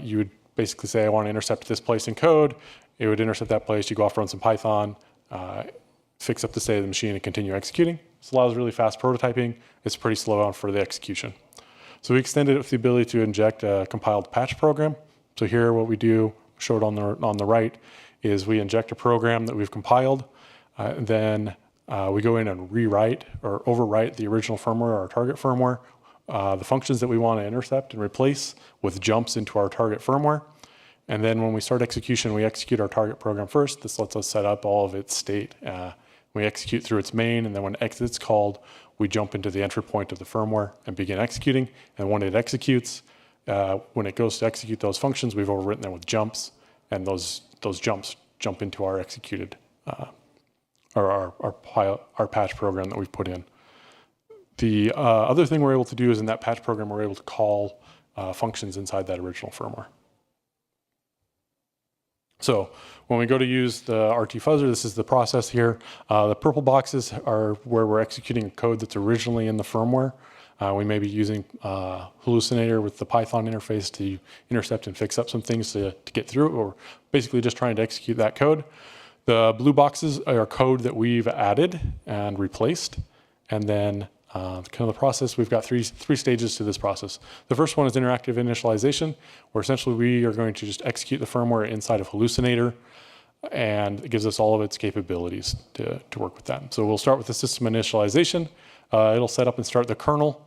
you would basically say, I want to intercept this place in code. It would intercept that place. You go off, run some Python, fix up the state of the machine, and continue executing. This allows really fast prototyping. It's pretty slow on for the execution. So we extended it with the ability to inject a compiled patch program. So here what we do, showed on the right, is we inject a program that we've compiled. Then we go in and rewrite or overwrite the original firmware, our target firmware, the functions that we want to intercept and replace with jumps into our target firmware. And then when we start execution, we execute our target program first. This lets us set up all of its state. We execute through its main, and then when exit's called, we jump into the entry point of the firmware and begin executing. And when it executes, when it goes to execute those functions, we've overwritten them with jumps, and those jumps jump into our executed, or our patch program that we've put in. The other thing we're able to do is in that patch program, we're able to call functions inside that original firmware. So when we go to use the RT-Fuzzer, this is the process here. The purple boxes are where we're executing code that's originally in the firmware. We may be using Hallucinator with the Python interface to intercept and fix up some things to get through it, or basically just trying to execute that code. The blue boxes are code that we've added and replaced. And then kind of the process, we've got three stages to this process. The first one is interactive initialization, where essentially we are going to just execute the firmware inside of Hallucinator, and it gives us all of its capabilities to work with that. So we'll start with the system initialization. It'll set up and start the kernel.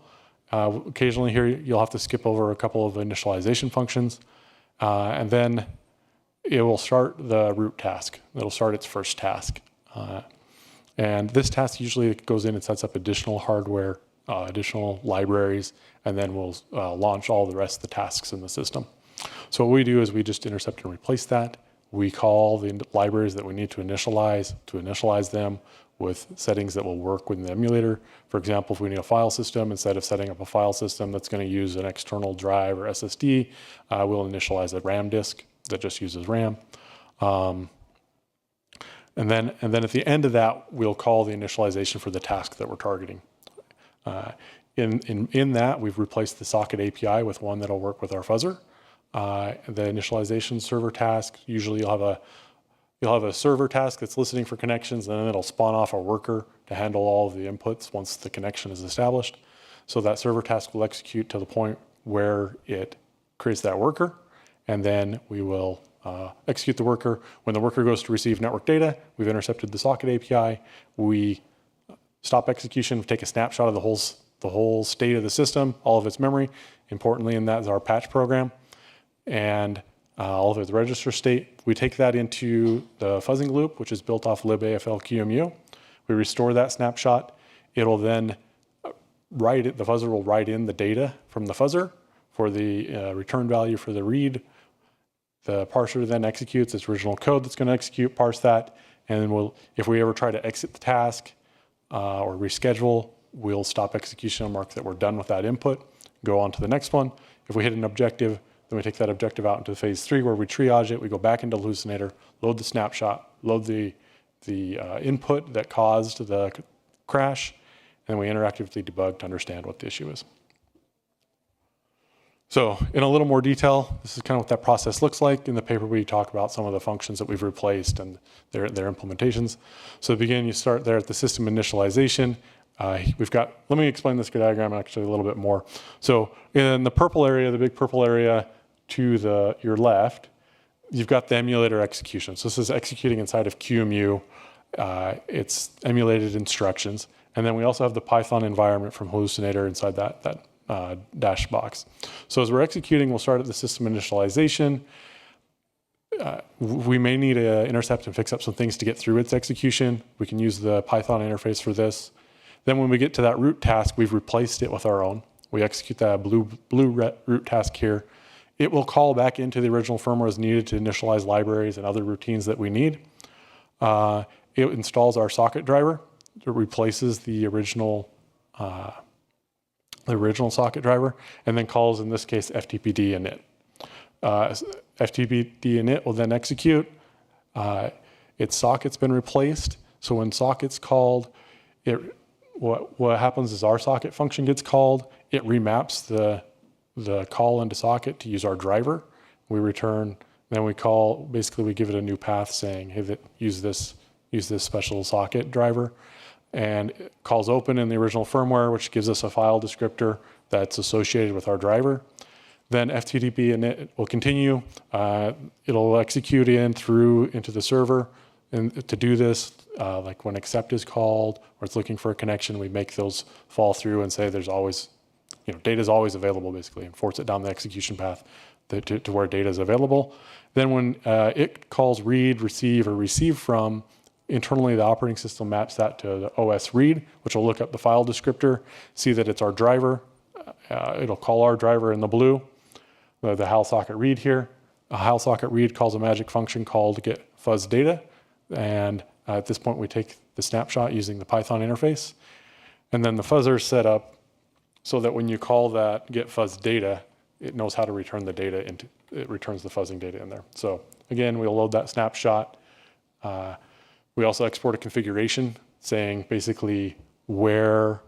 Occasionally here, you'll have to skip over a couple of initialization functions, and then it will start the root task. It'll start its first task. And this task usually goes in and sets up additional hardware, additional libraries, and then we'll launch all the rest of the tasks in the system. So what we do is we just intercept and replace that. We call the libraries that we need to initialize them with settings that will work with the emulator. For example, if we need a file system, instead of setting up a file system that's going to use an external drive or SSD, we'll initialize a RAM disk that just uses RAM. And then at the end of that, we'll call the initialization for the task that we're targeting. In that, we've replaced the socket API with one that'll work with our fuzzer. The initialization server task, usually you'll have a server task that's listening for connections, and then it'll spawn off a worker to handle all of the inputs once the connection is established. So that server task will execute to the point where it creates that worker, and then we will execute the worker. When the worker goes to receive network data, we've intercepted the socket API. We stop execution, we take a snapshot of the whole state of the system, all of its memory. Importantly, in that is our patch program, and all of its register state. We take that into the fuzzing loop, which is built off libaflqmu. We restore that snapshot. It'll then the fuzzer will write in the data from the fuzzer for the return value for the read. The parser then executes its original code that's going to execute, parse that, and then if we ever try to exit the task or reschedule, we'll stop execution and mark that we're done with that input, go on to the next one. If we hit an objective, then we take that objective out into phase 3 where we triage it. We go back into Hallucinator, load the snapshot, load the input that caused the crash, and then we interactively debug to understand what the issue is. So in a little more detail, this is kind of what that process looks like. In the paper, we talk about some of the functions that we've replaced and their implementations. So to begin, you start there at the system initialization. Let me explain this diagram actually a little bit more. So in the purple area, the big purple area to your left, you've got the emulator execution. So this is executing inside of QEMU. It's emulated instructions. And then we also have the Python environment from Hallucinator inside that dash box. So as we're executing, we'll start at the system initialization. We may need to intercept and fix up some things to get through its execution. We can use the Python interface for this. Then when we get to that root task, we've replaced it with our own. We execute that blue root task here. It will call back into the original firmware as needed to initialize libraries and other routines that we need. It installs our socket driver. It replaces the original socket driver, and then calls, in this case, FTPD init. FTPD init will then execute. Its socket's been replaced, so when socket's called, what happens is our socket function gets called. It remaps the call into socket to use our driver. We return, then we call. Basically, we give it a new path saying, "Hey, use this special socket driver," and it calls open in the original firmware, which gives us a file descriptor that's associated with our driver. Then FTP init will continue. It'll execute into the server. And to do this, like when accept is called or it's looking for a connection, we make those fall through and say there's always, data is always available, basically, and force it down the execution path to where data is available. Then when it calls read, receive, or receive from, internally the operating system maps that to the OS read, which will look up the file descriptor, see that it's our driver. It'll call our driver in the blue, the HAL socket read here. A HAL socket read calls a magic function called get fuzz data. And at this point, we take the snapshot using the Python interface. And then the fuzzer is set up so that when you call that get fuzz data, it knows how to return the data it returns the fuzzing data in there. So again, we'll load that snapshot. We also export a configuration saying basically where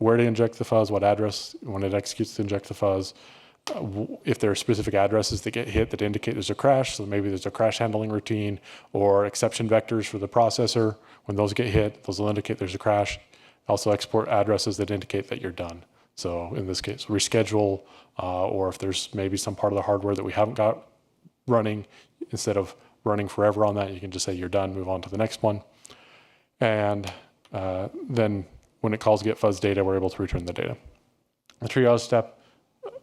to inject the fuzz, what address, when it executes to inject the fuzz, if there are specific addresses that get hit that indicate there's a crash, so maybe there's a crash handling routine or exception vectors for the processor. When those get hit, those will indicate there's a crash. Also export addresses that indicate that you're done. So in this case, reschedule, or if there's maybe some part of the hardware that we haven't got running, instead of running forever on that, you can just say you're done, move on to the next one. And then when it calls get fuzz data, we're able to return the data. The triage step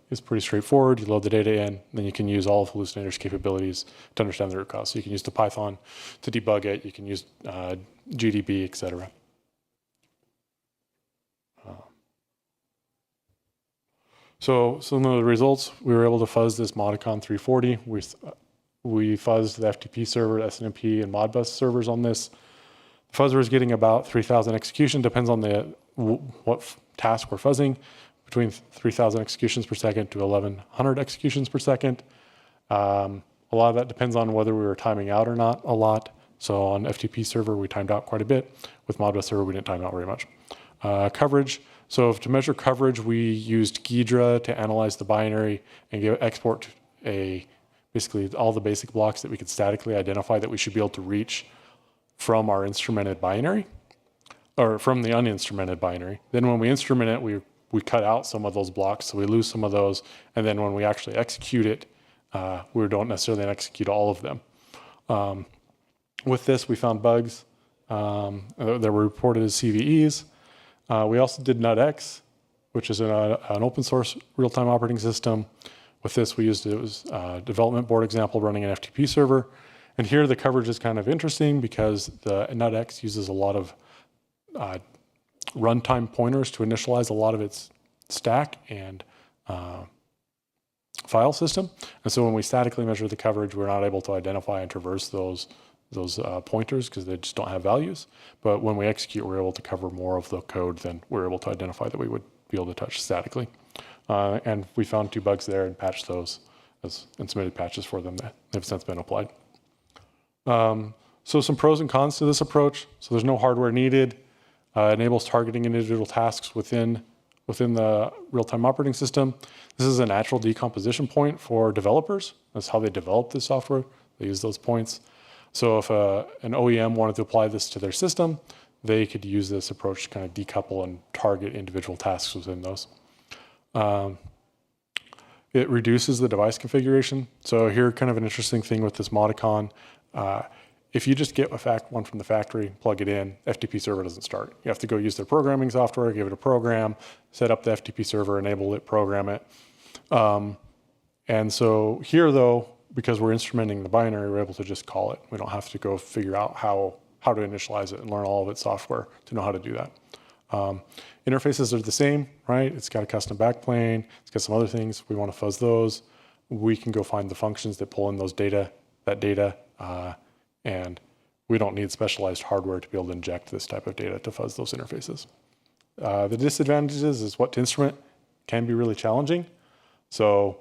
is pretty straightforward. You load the data in, then you can use all of Hallucinator's capabilities to understand the root cause. So you can use the Python to debug it. You can use GDB, etc. So some of the results, we were able to fuzz this Modicon 340. We fuzzed the FTP server, SNMP, and Modbus servers on this. The fuzzer is getting about 3,000 execution, depends on what task we're fuzzing, between 3,000 executions per second to 1,100 executions per second. A lot of that depends on whether we were timing out or not a lot. So on FTP server, we timed out quite a bit. With Modbus server, we didn't time out very much. Coverage. So to measure coverage, we used Ghidra to analyze the binary and export basically all the basic blocks that we could statically identify that we should be able to reach from our instrumented binary, or from the uninstrumented binary. Then when we instrument it, we cut out some of those blocks, so we lose some of those. And then when we actually execute it, we don't necessarily execute all of them. With this, we found bugs that were reported as CVEs. We also did NutX, which is an open source real-time operating system. With this, we used it was a development board example running an FTP server. And here the coverage is kind of interesting because the NutX uses a lot of runtime pointers to initialize a lot of its stack and file system. And so when we statically measure the coverage, we're not able to identify and traverse those pointers because they just don't have values. But when we execute, we're able to cover more of the code than we're able to identify that we would be able to touch statically. And we found 2 bugs there and patched those and submitted patches for them that have since been applied. So some pros and cons to this approach. So there's no hardware needed. Enables targeting individual tasks within the real-time operating system. This is a natural decomposition point for developers. That's how they develop this software. They use those points. So if an OEM wanted to apply this to their system, they could use this approach to kind of decouple and target individual tasks within those. It reduces the device configuration. So here, kind of an interesting thing with this Modicon, if you just get one from the factory, plug it in, FTP server doesn't start. You have to go use their programming software, give it a program, set up the FTP server, enable it, program it. And so here, though, because we're instrumenting the binary, we're able to just call it. We don't have to go figure out how to initialize it and learn all of its software to know how to do that. Interfaces are the same, right? It's got a custom backplane. It's got some other things. We want to fuzz those. We can go find the functions that pull in that data, and we don't need specialized hardware to be able to inject this type of data to fuzz those interfaces. The disadvantages is what to instrument can be really challenging. So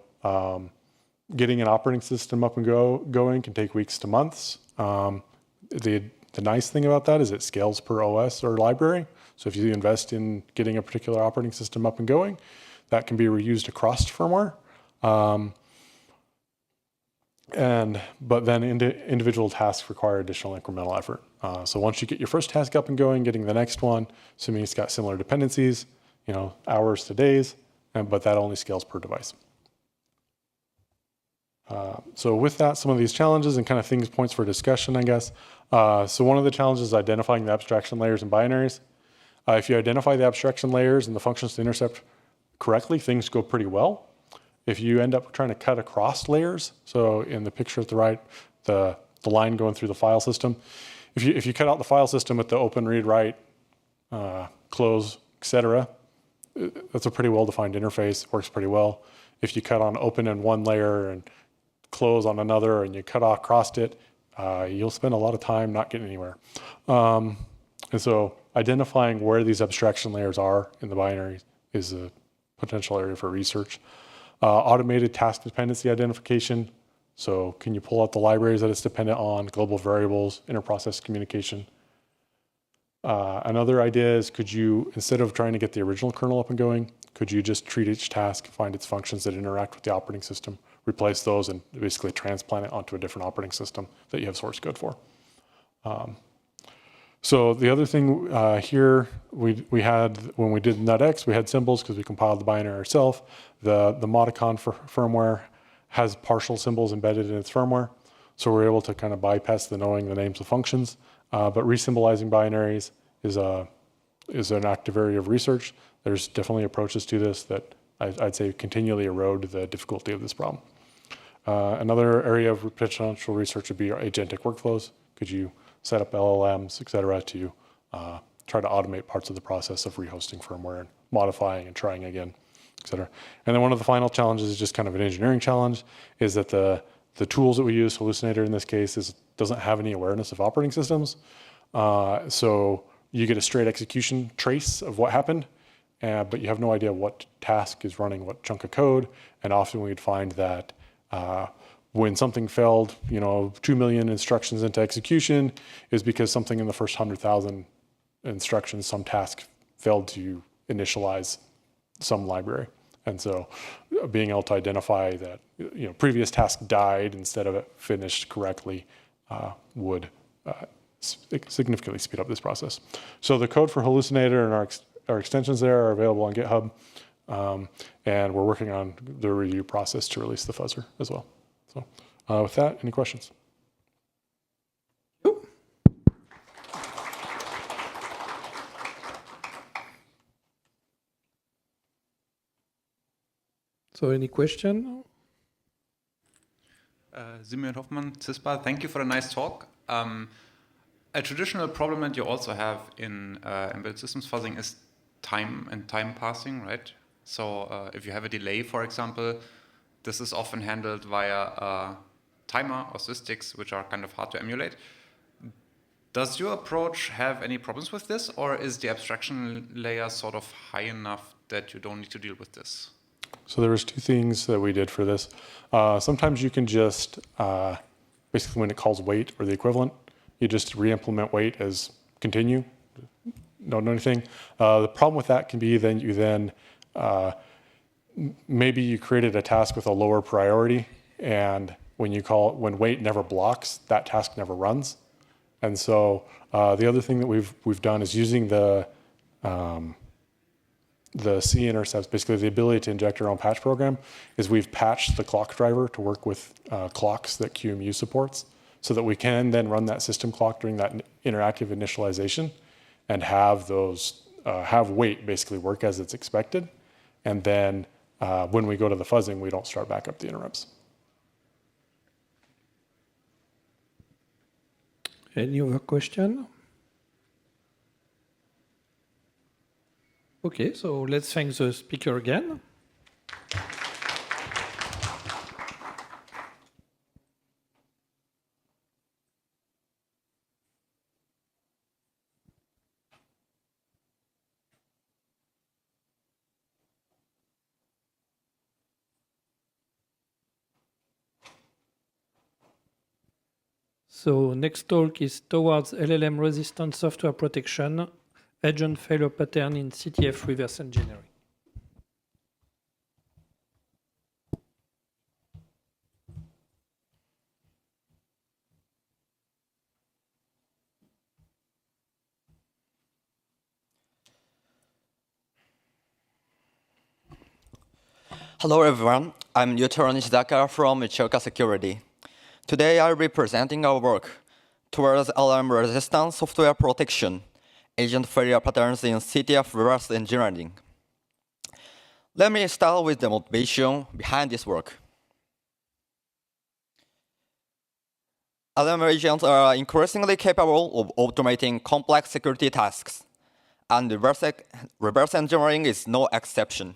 getting an operating system up and going can take weeks to months. The nice thing about that is it scales per OS or library. So if you invest in getting a particular operating system up and going, that can be reused across firmware. But then individual tasks require additional incremental effort. So once you get your first task up and going, getting the next one, assuming it's got similar dependencies, hours to days, but that only scales per device. So with that, some of these challenges and kind of points for discussion, I guess. So one of the challenges is identifying the abstraction layers and binaries. If you identify the abstraction layers and the functions to intercept correctly, things go pretty well. If you end up trying to cut across layers, so in the picture at the right, the line going through the file system, if you cut out the file system with the open, read, write, close, etc., that's a pretty well-defined interface, works pretty well. If you cut on open in one layer and close on another and you cut across it, you'll spend a lot of time not getting anywhere. And so identifying where these abstraction layers are in the binary is a potential area for research. Automated task dependency identification. So can you pull out the libraries that it's dependent on, global variables, interprocess communication? Another idea is, could you, instead of trying to get the original kernel up and going, could you just treat each task, find its functions that interact with the operating system, replace those, and basically transplant it onto a different operating system that you have source code for? So the other thing here, we had, when we did NUTX, we had symbols because we compiled the binary ourselves. The modicon for firmware has partial symbols embedded in its firmware. So we're able to kind of bypass the knowing the names of functions. But resymbolizing binaries is an active area of research. There's definitely approaches to this that I'd say continually erode the difficulty of this problem. Another area of potential research would be agentic workflows. Could you set up LLMs, et cetera, to try to automate parts of the process of rehosting firmware and modifying and trying again, et cetera. And then one of the final challenges is just kind of an engineering challenge, is that the tools that we use, Hallucinator in this case, doesn't have any awareness of operating systems. So you get a straight execution trace of what happened, but you have no idea what task is running what chunk of code. And often we'd find that when something failed, 2 million instructions into execution is because something in the first 100,000 instructions, some task failed to initialize some library. And so being able to identify that, previous task died instead of it finished correctly would significantly speed up this process. So the code for Hallucinator and our extensions there are available on GitHub. And we're working on the review process to release the fuzzer as well. So with that, any questions? So any question? Simeon Hoffman, CISPA, thank you for a nice talk. A traditional problem that you also have in embedded systems fuzzing is time and time passing, right? So if you have a delay, for example, this is often handled via a timer or systicks, which are kind of hard to emulate. Does your approach have any problems with this, or is the abstraction layer sort of high enough that you don't need to deal with this? So there was two things that we did for this. Sometimes you can just, basically when it calls wait or the equivalent, you just re-implement wait as continue, don't do anything. The problem with that can be then maybe you created a task with a lower priority, and when wait never blocks, that task never runs. And so the other thing that we've done is using the C intercepts, basically the ability to inject your own patch program, is we've patched the clock driver to work with clocks that QEMU supports. so that we can then run that system clock during that interactive initialization and have those, have wait basically work as it's expected. And then when we go to the fuzzing, we don't start back up the interrupts. Any other question? Okay, so let's thank the speaker again. So next talk is towards LLM-resistant software protection, agent failure pattern in CTF reverse engineering. Hello everyone, I'm Yousefnezhad from Cybersecurity. Today I'll be presenting our work towards LLM-resistant software protection, agent failure patterns in CTF reverse engineering. Let me start with the motivation behind this work. LLM agents are increasingly capable of automating complex security tasks, and reverse engineering is no exception.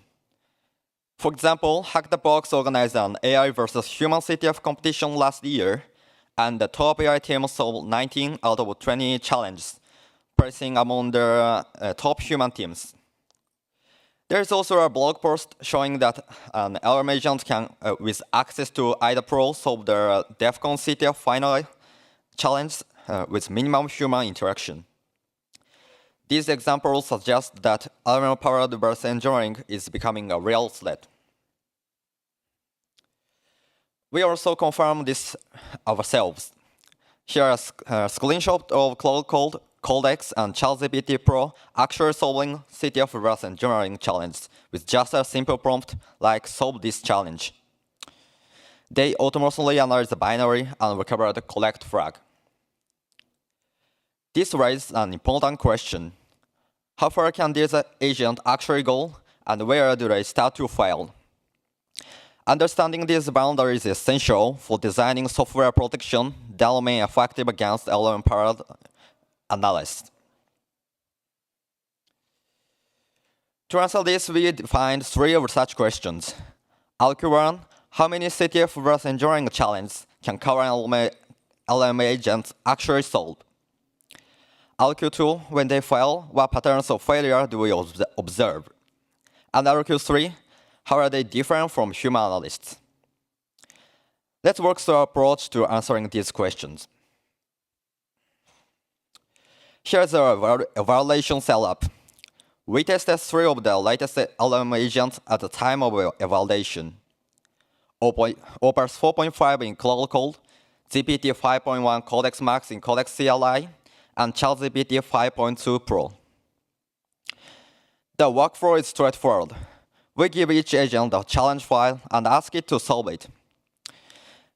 For example, Hack the Box organized an AI versus human CTF competition last year, and the top AI team solved 19 out of 20 challenges, placing among the top human teams. There is also a blog post showing that an LLM agent can, with access to IDA Pro, solve the DEF CON CTF final challenge with minimum human interaction. These examples suggest that LLM-powered reverse engineering is becoming a real threat. We also confirm this ourselves. Here is a screenshot of Cloud Code, Codex, and ChatGPT Pro actually solving CTF reverse engineering challenge with just a simple prompt like solve this challenge. They automatically analyze the binary and recover the correct flag. This raises an important question. How far can this agent actually go, and where do they start to fail? Understanding these boundaries is essential for designing software protection that remain effective against LLM-powered analysis. To answer this, we defined 3 of such questions. LQ1, how many CTF reverse engineering challenges can current LLM agents actually solve? LQ2, when they fail, what patterns of failure do we observe? And LQ3, how are they different from human analysts? Let's work through our approach to answering these questions. Here's our evaluation setup. We tested 3 of the latest LLM agents at the time of evaluation. Opus 4.5 in Cloud Code, GPT 5.1 Codex Max in Codex CLI, and ChatGPT 5.2 Pro. The workflow is straightforward. We give each agent a challenge file and ask it to solve it.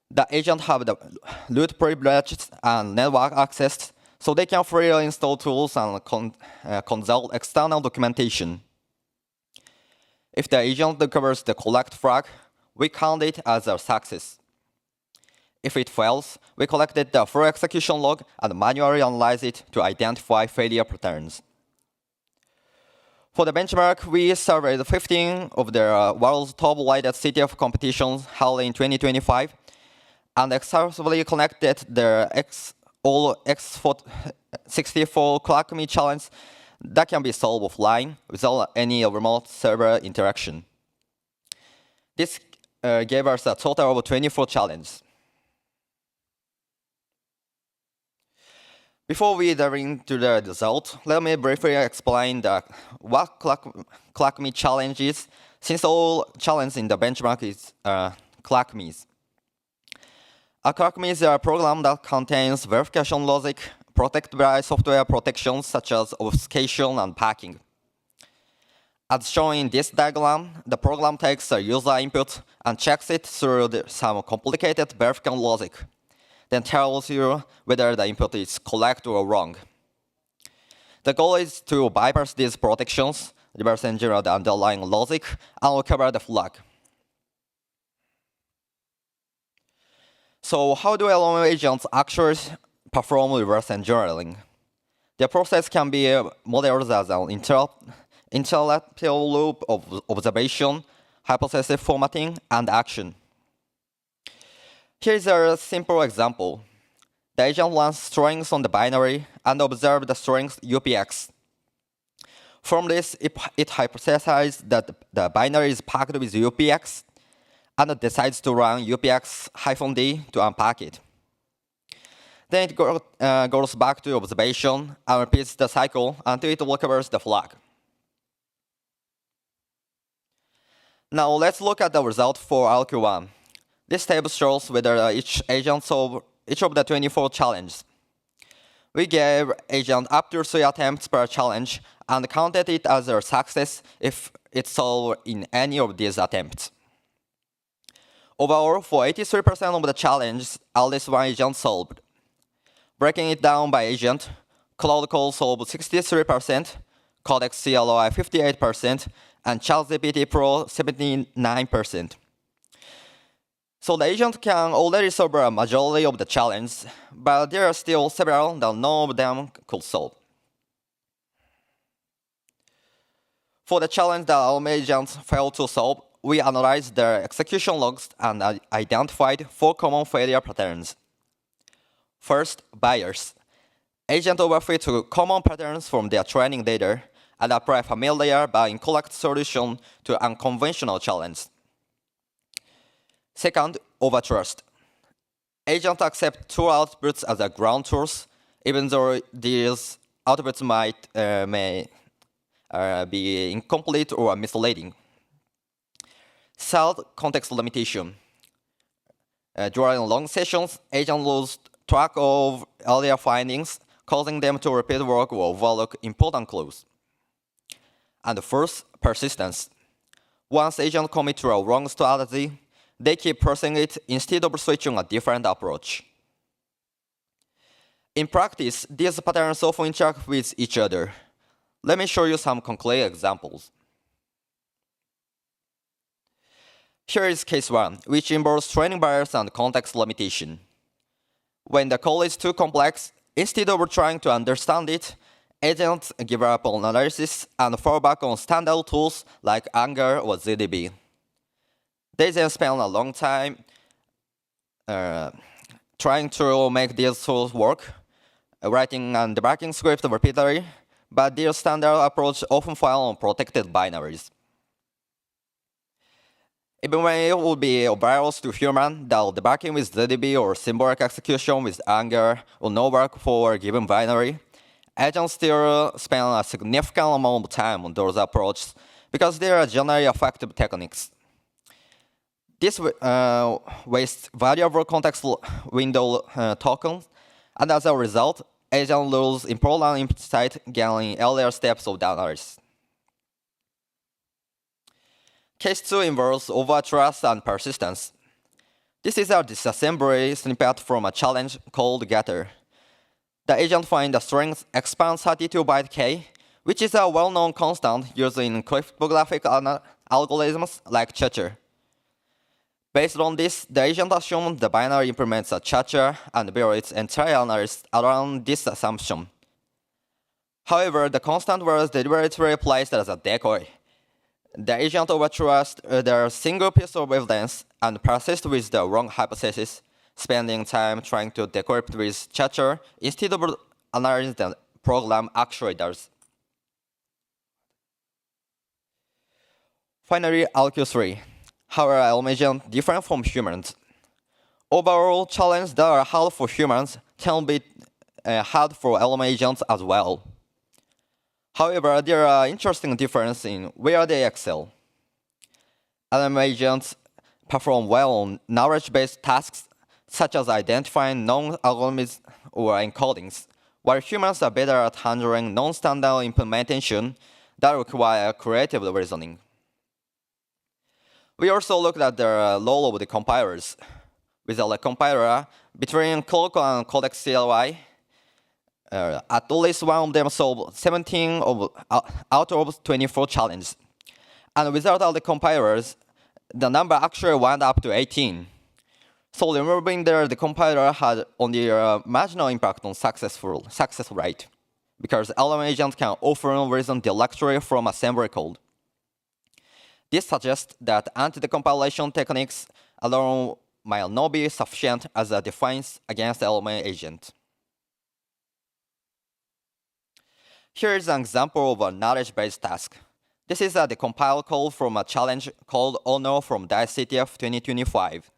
The agent have the root privileges and network access, so they can freely install tools and consult external documentation. If the agent recovers the correct flag, we count it as a success. If it fails, we collected the full execution log and manually analyze it to identify failure patterns. For the benchmark, we surveyed 15 of the world's top latest CTF competitions held in 2025 and exhaustively connected the all X64 Clock Me challenge that can be solved offline without any remote server interaction. This gave us a total of 24 challenges. Before we dive into the result, let me briefly explain what Clock Me challenge is, since all challenges in the benchmark is Clock Me's. A Clock Me is a program that contains verification logic protected by software protections such as obfuscation and packing. As shown in this diagram, the program takes a user input and checks it through some complicated verification logic. then tells you whether the input is correct or wrong. The goal is to bypass these protections, reverse engineer the underlying logic, and recover the flag. So how do LLM agents actually perform reverse engineering? The process can be modeled as an intellectual loop of observation, hypothesis formatting, and action. Here is a simple example. The agent runs strings on the binary and observes the strings UPX. From this, it hypothesizes that the binary is packed with UPX and decides to run UPX-D to unpack it. Then it goes back to observation and repeats the cycle until it recovers the flag. Now let's look at the result for RQ1. This table shows whether each agent solved each of the 24 challenges. We gave agent up to 3 attempts per challenge and counted it as a success if it solved in any of these attempts. Overall, for 83% of the challenges, at least one agent solved. Breaking it down by agent, Cloud Call solved 63%, Codex CLI 58%, and ChatGPT Pro 79%. So the agent can already solve a majority of the challenges, but there are still several that none of them could solve. For the challenge that our agents failed to solve, we analyzed their execution logs and identified 4 common failure patterns. First, bias. Agent overfit to common patterns from their training data and apply familiar but incorrect solution to unconventional challenges. Second, overtrust. Agent accept 2 outputs as a ground truth, even though these outputs may be incomplete or misleading. Third, context limitation. During long sessions, agents lose track of earlier findings, causing them to repeat work or overlook important clues. And fourth, persistence. Once agents commit to a wrong strategy, they keep pressing it instead of switching a different approach. In practice, these patterns often interact with each other. Let me show you some concrete examples. Here is case 1, which involves training bias and context limitation. When the call is too complex, instead of trying to understand it, agents give up on analysis and fall back on standard tools like angr or ZDB. They then spend a long time trying to make these tools work, writing and debugging scripts repeatedly, but their standard approach often fails on protected binaries. Even when it would be obvious to human that debugging with ZDB or symbolic execution with angr will not work for a given binary, agents still spend a significant amount of time on those approaches because they are generally effective techniques. This wastes valuable context window tokens, and as a result, agents lose important insight gaining earlier steps of the analysis. Case 2 involves overtrust and persistence. This is a disassembly snippet from a challenge called getter. The agent finds the string expand 32-byte k, which is a well-known constant used in cryptographic algorithms like Churcher. Based on this, the agent assumes the binary implements a Churcher and builds its entire analysis around this assumption. However, the constant was deliberately placed as a decoy. The agent overtrusts their single piece of evidence and persists with the wrong hypothesis, spending time trying to decrypt with Churcher instead of analyzing the program actually does. Finally, RQ3. How are LLM agents different from humans? Overall, challenges that are hard for humans can be hard for LLM agents as well. However, there are interesting differences in where they excel. LLM agents perform well on knowledge-based tasks, such as identifying known algorithms or encodings, while humans are better at handling non-standard implementation that require creative reasoning. We also looked at the role of the compilers. without a compiler between clock and codec CLI. At least one of them solved 17 out of 24 challenges. And without all the compilers, the number actually went up to 18. So removing the compiler had only a marginal impact on success rate, because LM agents can often reason directly from assembly code. This suggests that anti-decompilation techniques alone might not be sufficient as a defense against LM agent. Here is an example of a knowledge-based task. This is a decompile code from a challenge called Ono from DICE-CTF 2025.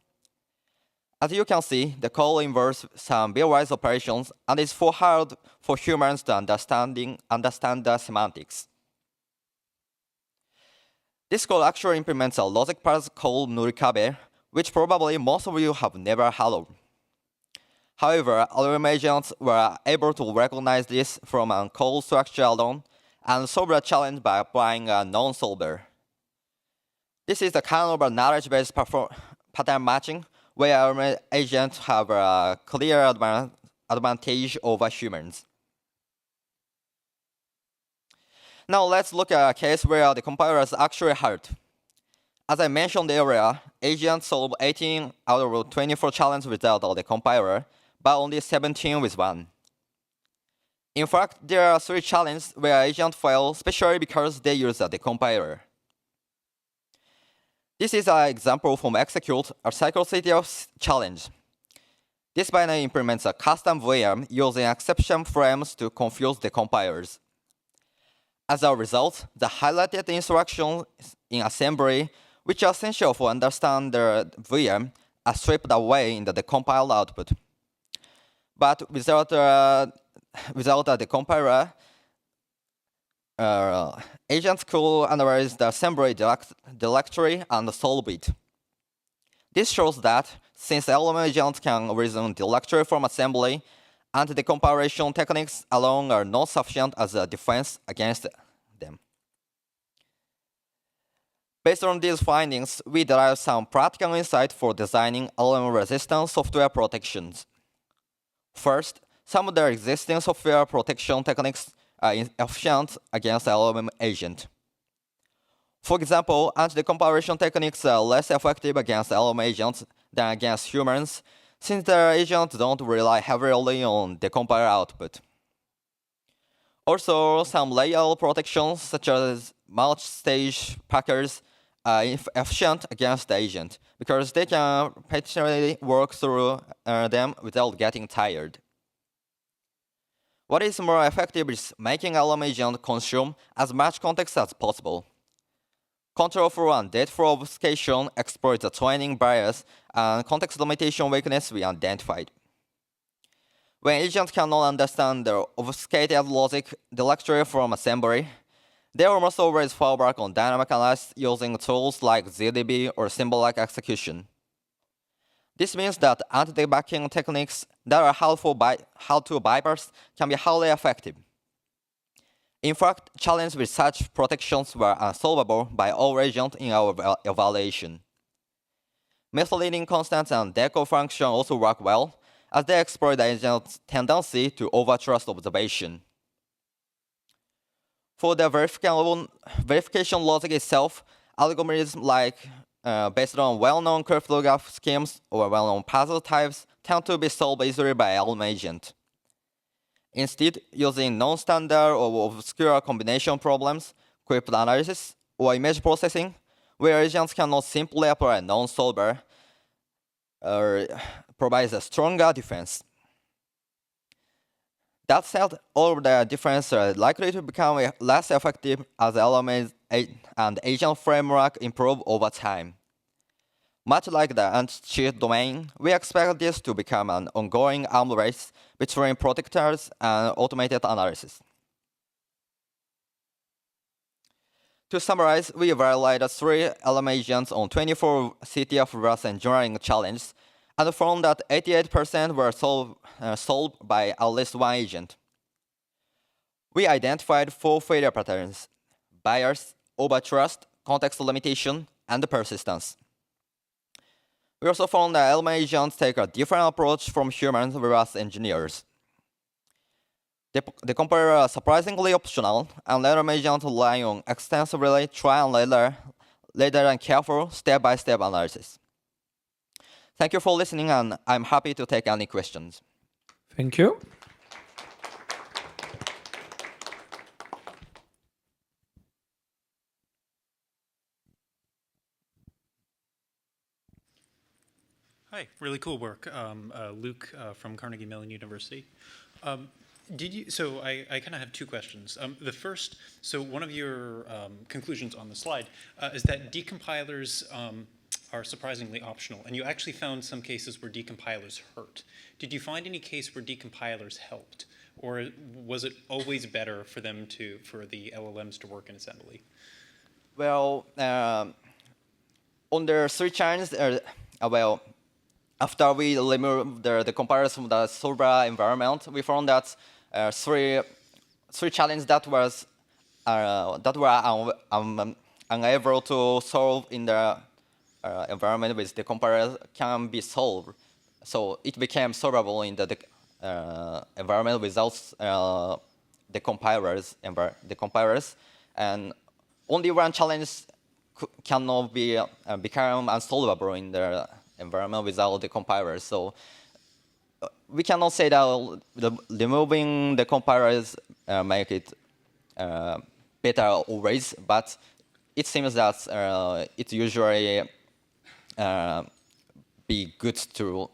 As you can see, the code involves some bitwise operations and is for hard for humans to understand the semantics. This code actually implements a logic parse called Nurikabe, which probably most of you have never heard of. However, LM agents were able to recognize this from a code structure alone and solve the challenge by applying a non-solver. This is the kind of a knowledge-based pattern matching where LM agents have a clear advantage over humans. Now let's look at a case where the compilers actually hurt. As I mentioned earlier, agents solve 18 out of 24 challenges without the compiler, but only 17 with one. In fact, there are 3 challenges where agents fail, especially because they use the compiler. This is an example from Execute, a CyberSecurity challenge. This binary implements a custom VM using exception frames to confuse the compilers. As a result, the highlighted instructions in assembly, which are essential for understanding the VM, are stripped away in the compiled output. But without the compiler, agents could analyze the assembly directory and solve it. This shows that since LM agents can reason directly from assembly, anti-decompilation techniques alone are not sufficient as a defense against them. Based on these findings, we derive some practical insight for designing LM-resistant software protections. First, some of the existing software protection techniques are efficient against LM agent. For example, anti-decompilation techniques are less effective against LM agents than against humans, since their agents don't rely heavily on decompiler output. Also, some layout protections, such as multi-stage packers, are efficient against the agent, because they can patiently work through them without getting tired. What is more effective is making LM agent consume as much context as possible. Control flow and data flow obfuscation exploit the training bias and context limitation weakness we identified. When agents cannot understand the obfuscated logic directly from assembly, they almost always fall back on dynamic analysis using tools like ZDB or symbolic execution. This means that anti-debugging techniques that are hard to bypass can be highly effective. In fact, challenges with such protections were unsolvable by all agents in our evaluation. Misleading constants and deco function also work well, as they exploit the agent's tendency to overtrust observation. For the verification logic itself, algorithms based on well-known cryptographic schemes or well-known puzzle types tend to be solved easily by LM agent. Instead, using non-standard or obscure combination problems, cryptanalysis, or image processing, where agents cannot simply apply a non-solver, provides a stronger defense. That said, all of the defenses are likely to become less effective as LM and agent framework improve over time. Much like the anti-cheat domain, we expect this to become an ongoing arms race between protectors and automated analysis. To summarize, we evaluated 3 LM agents on 24 CTF reverse engineering challenges and found that 88% were solved by at least one agent. We identified 4 failure patterns: bias, overtrust, context limitation, and persistence. We also found that LLM agents take a different approach from humans versus engineers. The compiler are surprisingly optional, and LLM agents rely on extensively trial and careful step-by-step analysis. Thank you for listening, and I'm happy to take any questions. Thank you. Hi, really cool work. Luke from Carnegie Mellon University. So I kind of have two questions. The first, so one of your conclusions on the slide is that decompilers are surprisingly optional, and you actually found some cases where decompilers hurt. Did you find any case where decompilers helped, or was it always better for them for the LLMs to work in assembly? Well, on the 3 chains, after we removed the compilers from the server environment, we found that three challenges that were unable to solve in the environment with the compiler can be solved. So it became solvable in the environment without the compilers, and only one challenge cannot become unsolvable in the environment without the compilers. So we cannot say that removing the compilers make it better always, but it seems that it usually be good to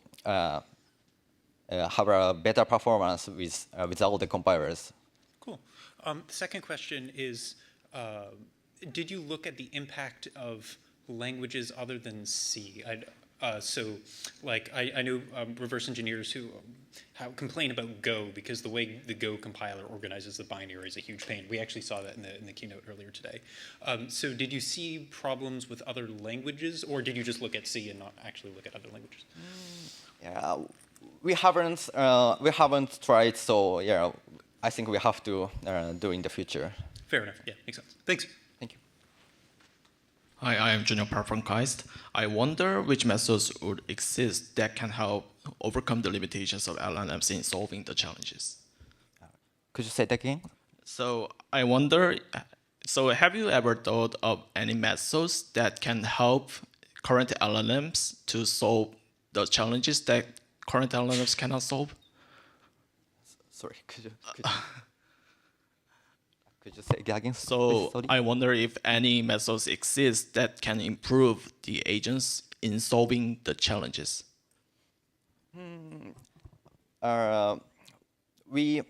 have a better performance without the compilers. Cool. The second question is, did you look at the impact of languages other than C? So, like, I know reverse engineers who complain about Go because the way the Go compiler organizes the binary is a huge pain. We actually saw that in the keynote earlier today. So did you see problems with other languages, or did you just look at C and not actually look at other languages? Yeah, we haven't tried, so yeah, I think we have to do in the future. Fair enough. Yeah, makes sense. Thanks. Thank you. Hi, I am Junior Park from KAIST. I wonder which methods would exist that can help overcome the limitations of LLMs in solving the challenges. Could you say that again? So I wonder, so have you ever thought of any methods that can help current LLMs to solve the challenges that current LLMs cannot solve? Sorry, could you say it again? So I wonder if any methods exist that can improve the agents in solving the challenges. We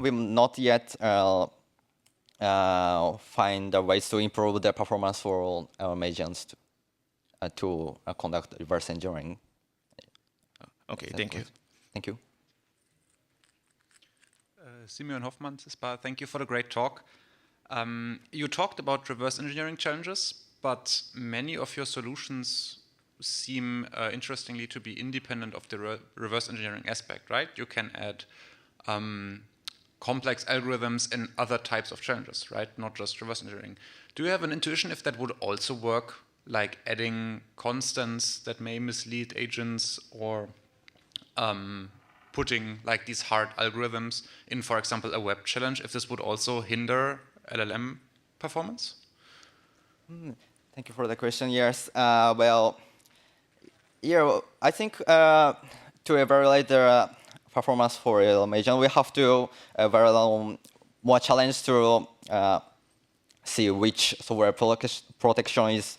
not yet find ways to improve the performance for our agents to conduct reverse engineering. Okay, thank you. Thank you. Simeon Hoffmann, CISPA, thank you for the great talk. You talked about reverse engineering challenges, but many of your solutions seem interestingly to be independent of the reverse engineering aspect, right? You can add complex algorithms in other types of challenges, right? Not just reverse engineering. Do you have an intuition if that would also work, like adding constants that may mislead agents, or putting like these hard algorithms in, for example, a web challenge, if this would also hinder LLM performance? Thank you for the question. Yes. Well, yeah, I think to evaluate the performance for LLM agent, we have to evaluate more challenge to see which software protection is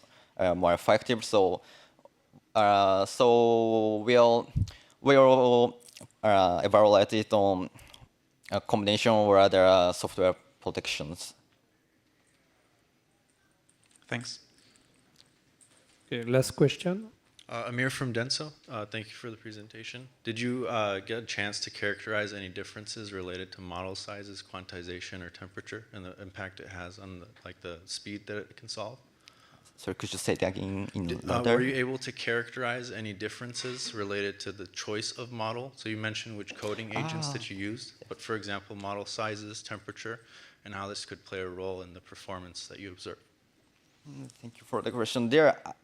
more effective. So, we'll evaluate it on a combination or other software protections. Thanks. Okay, last question. Amir from Denso. Thank you for the presentation. Did you get a chance to characterize any differences related to model sizes, quantization, or temperature, and the impact it has on the speed that it can solve? Sorry, could you say that in Were you able to characterize any differences related to the choice of model? So you mentioned which coding agents that you used, but for example, model sizes, temperature, and how this could play a role in the performance that you observe. Thank you for the question.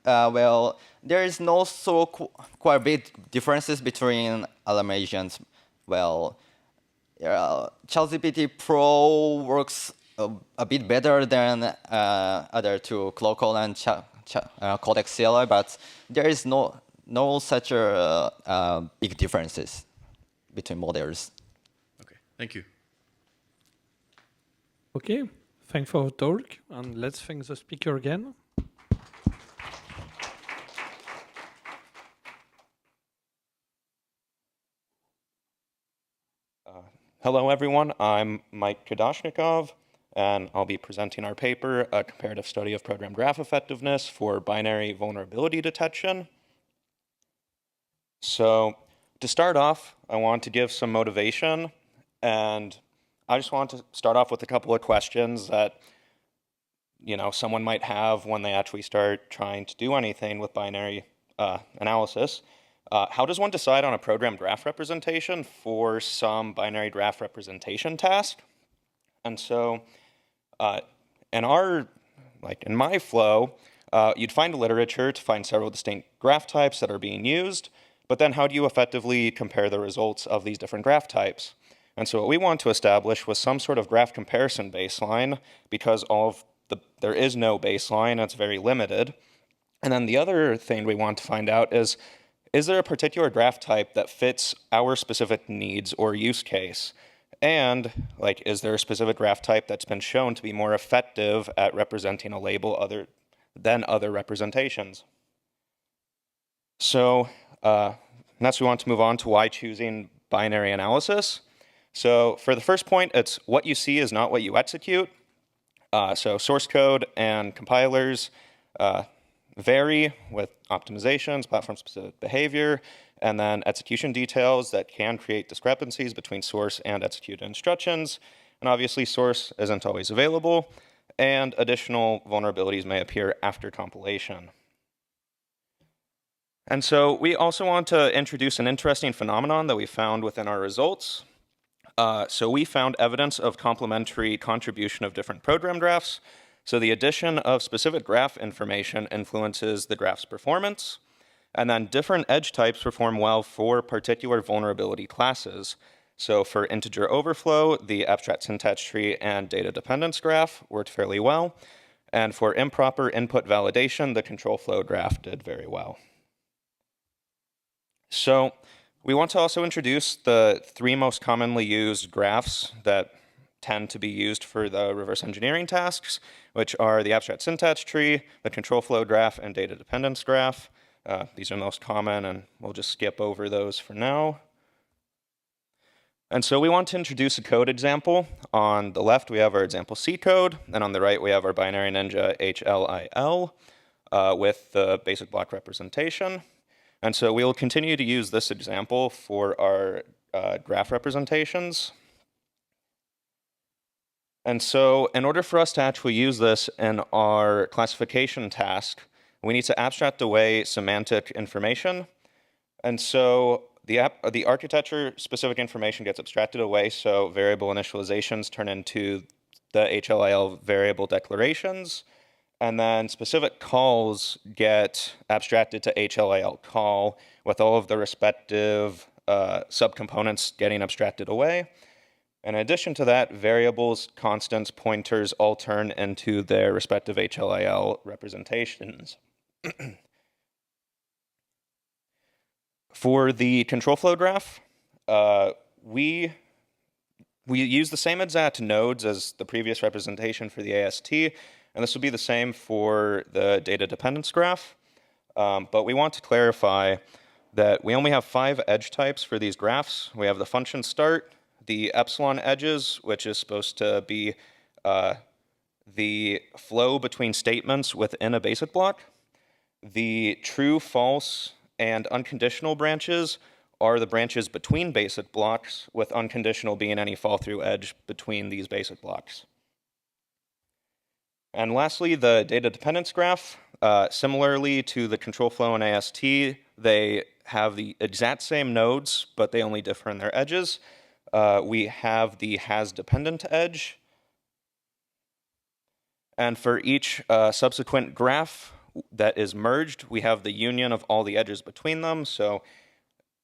Well, there is no quite big differences between LM agents. Well, ChatGPT Pro works a bit better than other two, Clocal and Codex CLI, but there is no such big differences between models. Okay, thank you. Okay, thanks for the talk, and let's thank the speaker again. Hello, everyone. I'm Mike Kadashnikov, and I'll be presenting our paper, A Comparative Study of Program Graph Effectiveness for Binary Vulnerability Detection. So to start off, I want to give some motivation, and I just want to start off with a couple of questions that someone might have when they actually start trying to do anything with binary analysis. How does one decide on a program graph representation for some binary graph representation task? And so in my flow, you'd find a literature to find several distinct graph types that are being used, but then how do you effectively compare the results of these different graph types? And so what we want to establish was some sort of graph comparison baseline, because there is no baseline, it's very limited. And then the other thing we want to find out is there a particular graph type that fits our specific needs or use case? And is there a specific graph type that's been shown to be more effective at representing a label than other representations? So next we want to move on to why choosing binary analysis. So for the first point, it's what you see is not what you execute. So source code and compilers vary with optimizations, platform-specific behavior, and then execution details that can create discrepancies between source and executed instructions. And obviously, source isn't always available, and additional vulnerabilities may appear after compilation. And so we also want to introduce an interesting phenomenon that we found within our results. So we found evidence of complementary contribution of different program graphs. So the addition of specific graph information influences the graph's performance, and then different edge types perform well for particular vulnerability classes. So for integer overflow, the abstract syntax tree and data dependence graph worked fairly well, and for improper input validation, the control flow graph did very well. So we want to also introduce the 3 most commonly used graphs that tend to be used for the reverse engineering tasks, which are the abstract syntax tree, the control flow graph, and data dependence graph. These are most common, and we'll just skip over those for now. And so we want to introduce a code example. On the left, we have our example C code, and on the right, we have our binary ninja HLIL with the basic block representation. And so we will continue to use this example for our graph representations. And so in order for us to actually use this in our classification task, we need to abstract away semantic information. And so the architecture-specific information gets abstracted away, so variable initializations turn into the HLIL variable declarations, and then specific calls get abstracted to HLIL call with all of the respective subcomponents getting abstracted away. In addition to that, variables, constants, pointers all turn into their respective HLIL representations. For the control flow graph, we use the same exact nodes as the previous representation for the AST, and this will be the same for the data dependence graph. But we want to clarify that we only have 5 edge types for these graphs. We have the function start, the epsilon edges, which is supposed to be the flow between statements within a basic block. The true, false, and unconditional branches are the branches between basic blocks, with unconditional being any fall-through edge between these basic blocks. And lastly, the data dependence graph. Similarly to the control flow in AST, they have the exact same nodes, but they only differ in their edges. We have the has-dependent edge. And for each subsequent graph that is merged, we have the union of all the edges between them. So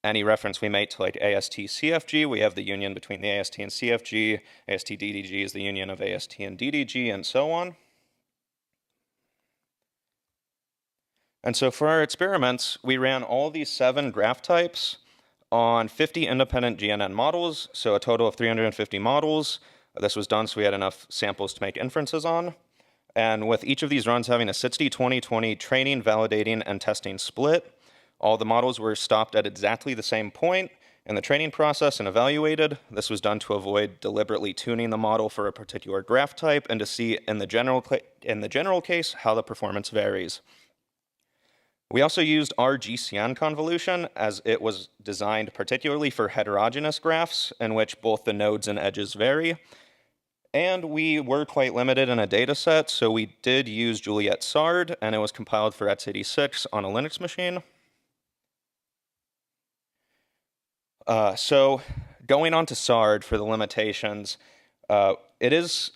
any reference we make to like AST CFG, we have the union between the AST and CFG. AST DDG is the union of AST and DDG, and so on. And so for our experiments, we ran all these 7 graph types on 50 independent GNN models, so a total of 350 models. This was done so we had enough samples to make inferences on. And with each of these runs having a 60-20-20 training, validating, and testing split, all the models were stopped at exactly the same point in the training process and evaluated. This was done to avoid deliberately tuning the model for a particular graph type and to see in the general case how the performance varies. We also used RGCN convolution as it was designed particularly for heterogeneous graphs in which both the nodes and edges vary. And we were quite limited in a data set, so we did use Juliet SARD, and it was compiled for x86 on a Linux machine. So going on to SARD for the limitations, it is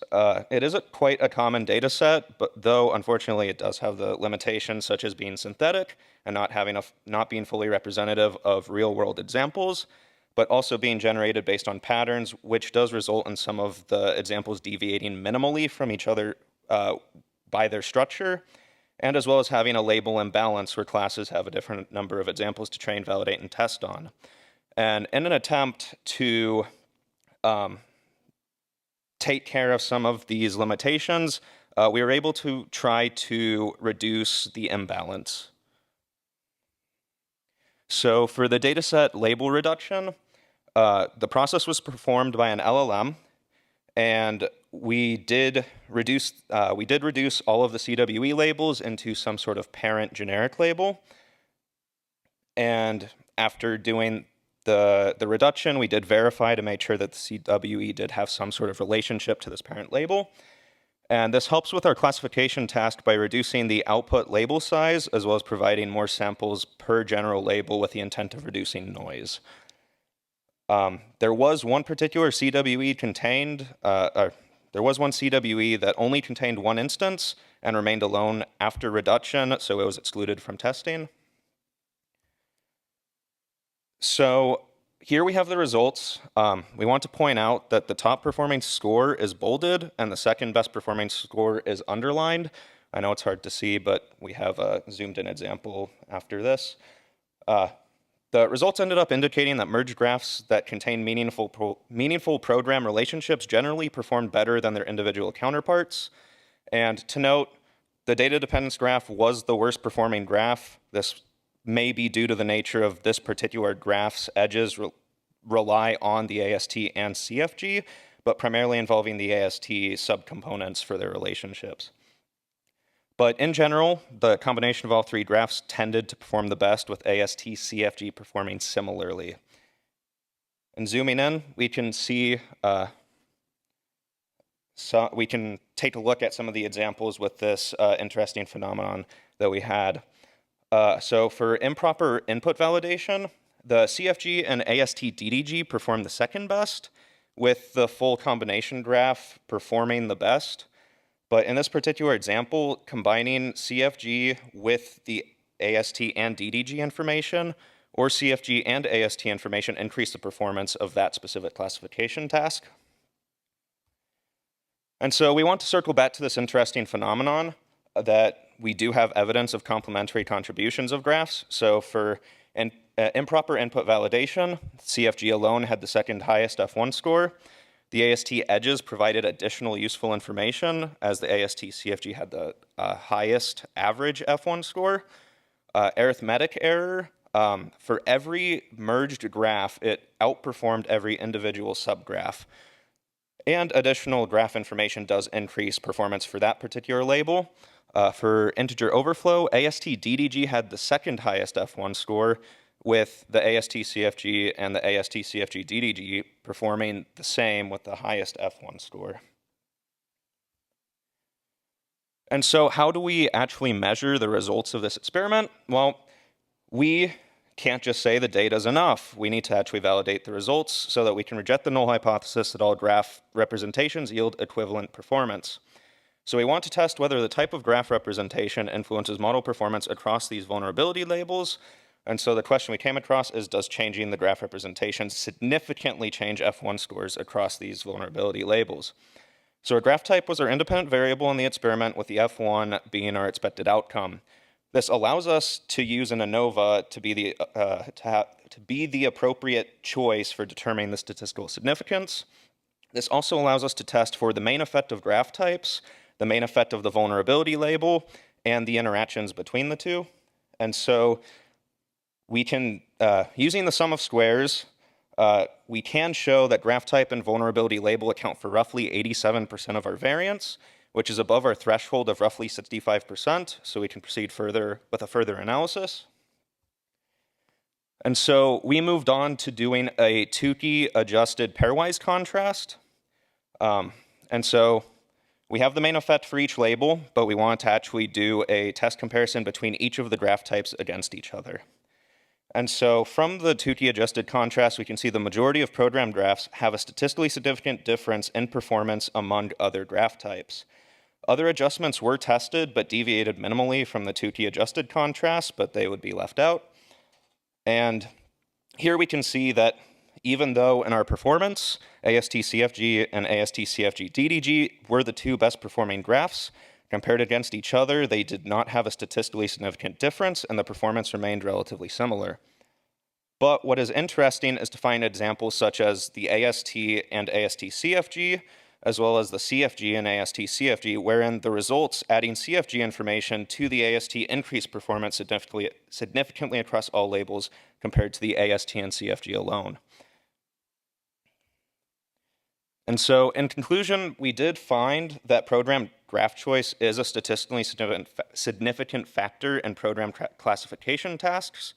quite a common data set, but though unfortunately it does have the limitations such as being synthetic and not being fully representative of real-world examples, but also being generated based on patterns, which does result in some of the examples deviating minimally from each other by their structure, and as well as having a label imbalance where classes have a different number of examples to train, validate, and test on. And in an attempt to take care of some of these limitations, we were able to try to reduce the imbalance. So for the dataset label reduction, the process was performed by an LLM, and we did reduce all of the CWE labels into some sort of parent generic label. And after doing the reduction, we did verify to make sure that the CWE did have some sort of relationship to this parent label. And this helps with our classification task by reducing the output label size, as well as providing more samples per general label with the intent of reducing noise. There was one particular CWE there was one CWE that only contained one instance and remained alone after reduction, so it was excluded from testing. So here we have the results. We want to point out that the top performing score is bolded and the second best performing score is underlined. I know it's hard to see, but we have a zoomed in example after this. The results ended up indicating that merged graphs that contain meaningful program relationships generally performed better than their individual counterparts. And to note, the data dependence graph was the worst performing graph. This may be due to the nature of this particular graph's edges rely on the AST and CFG, but primarily involving the AST subcomponents for their relationships. But in general, the combination of all 3 graphs tended to perform the best, with AST CFG performing similarly. And zooming in, we can see, we can take a look at some of the examples with this interesting phenomenon that we had. So for improper input validation, the CFG and AST DDG performed the second best, with the full combination graph performing the best. But in this particular example, combining CFG with the AST and DDG information, or CFG and AST information, increased the performance of that specific classification task. And so we want to circle back to this interesting phenomenon that we do have evidence of complementary contributions of graphs. So for improper input validation, CFG alone had the second highest F1 score. The AST edges provided additional useful information, as the AST CFG had the highest average F1 score. Arithmetic error, for every merged graph, it outperformed every individual subgraph. And additional graph information does increase performance for that particular label. For integer overflow, AST DDG had the second highest F1 score, with the AST CFG and the AST CFG DDG performing the same with the highest F1 score. And so how do we actually measure the results of this experiment? Well, we can't just say the data is enough. We need to actually validate the results so that we can reject the null hypothesis that all graph representations yield equivalent performance. So we want to test whether the type of graph representation influences model performance across these vulnerability labels. And so the question we came across is, does changing the graph representation significantly change F1 scores across these vulnerability labels? So our graph type was our independent variable in the experiment, with the F1 being our expected outcome. This allows us to use an ANOVA to be the appropriate choice for determining the statistical significance. This also allows us to test for the main effect of graph types, the main effect of the vulnerability label, and the interactions between the two. And so we can, using the sum of squares, we can show that graph type and vulnerability label account for roughly 87% of our variance, which is above our threshold of roughly 65%, so we can proceed further with a further analysis. And so we moved on to doing a Tukey adjusted pairwise contrast. And so we have the main effect for each label, but we want to actually do a test comparison between each of the graph types against each other. And so from the Tukey adjusted contrast, we can see the majority of program graphs have a statistically significant difference in performance among other graph types. Other adjustments were tested, but deviated minimally from the Tukey adjusted contrast, but they would be left out. And here we can see that even though in our performance, AST-CFG and AST-CFG-DDG were the two best performing graphs, compared against each other, they did not have a statistically significant difference, and the performance remained relatively similar. But what is interesting is to find examples such as the AST and AST-CFG, as well as the CFG and AST-CFG, wherein the results adding CFG information to the AST increased performance significantly across all labels compared to the AST and CFG alone. And so, in conclusion, we did find that program graph choice is a statistically significant factor in program classification tasks,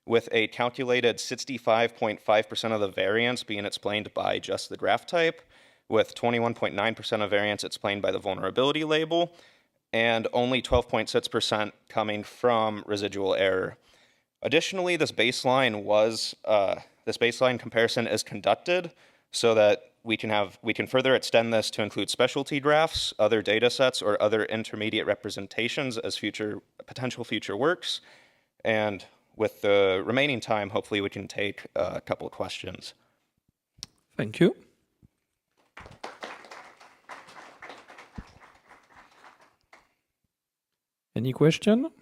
with a calculated 65.5% of the variance being explained by just the graph type, with 21.9% of variance explained by the vulnerability label, and only 12.6% coming from residual error. Additionally, this baseline comparison is conducted so that we can further extend this to include specialty graphs, other data sets, or other intermediate representations as potential future works. And with the remaining time, hopefully we can take a couple of questions. Thank you. Any question?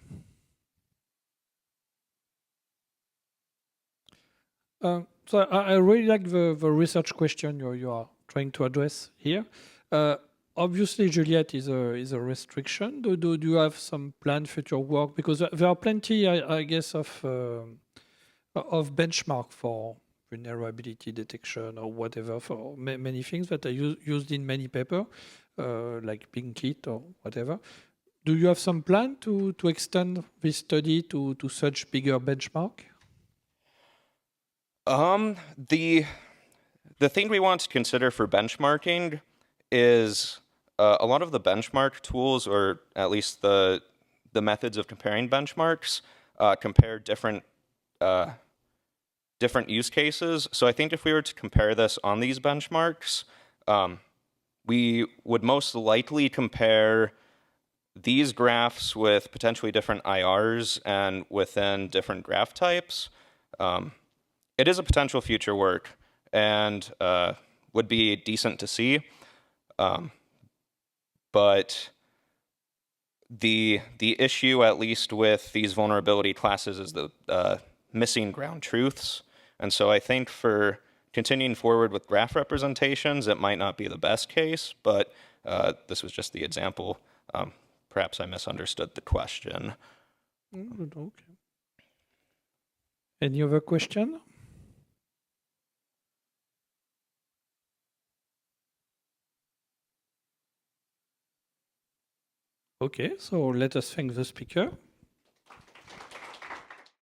So I really like the research question you are trying to address here. Obviously, Juliet is a restriction. Do you have some planned future work? Because there are plenty, I guess, of benchmark for vulnerability detection or whatever, for many things that are used in many papers, like BinKit or whatever. Do you have some plan to extend this study to such bigger benchmark? The thing we want to consider for benchmarking is a lot of the benchmark tools, or at least the methods of comparing benchmarks, compare different use cases. So I think if we were to compare this on these benchmarks, we would most likely compare these graphs with potentially different IRs and within different graph types. It is a potential future work and would be decent to see. But the issue, at least with these vulnerability classes, is the missing ground truths. And so I think for continuing forward with graph representations, it might not be the best case, but this was just the example. Perhaps I misunderstood the question. Okay. Any other question? Okay, so let us thank the speaker.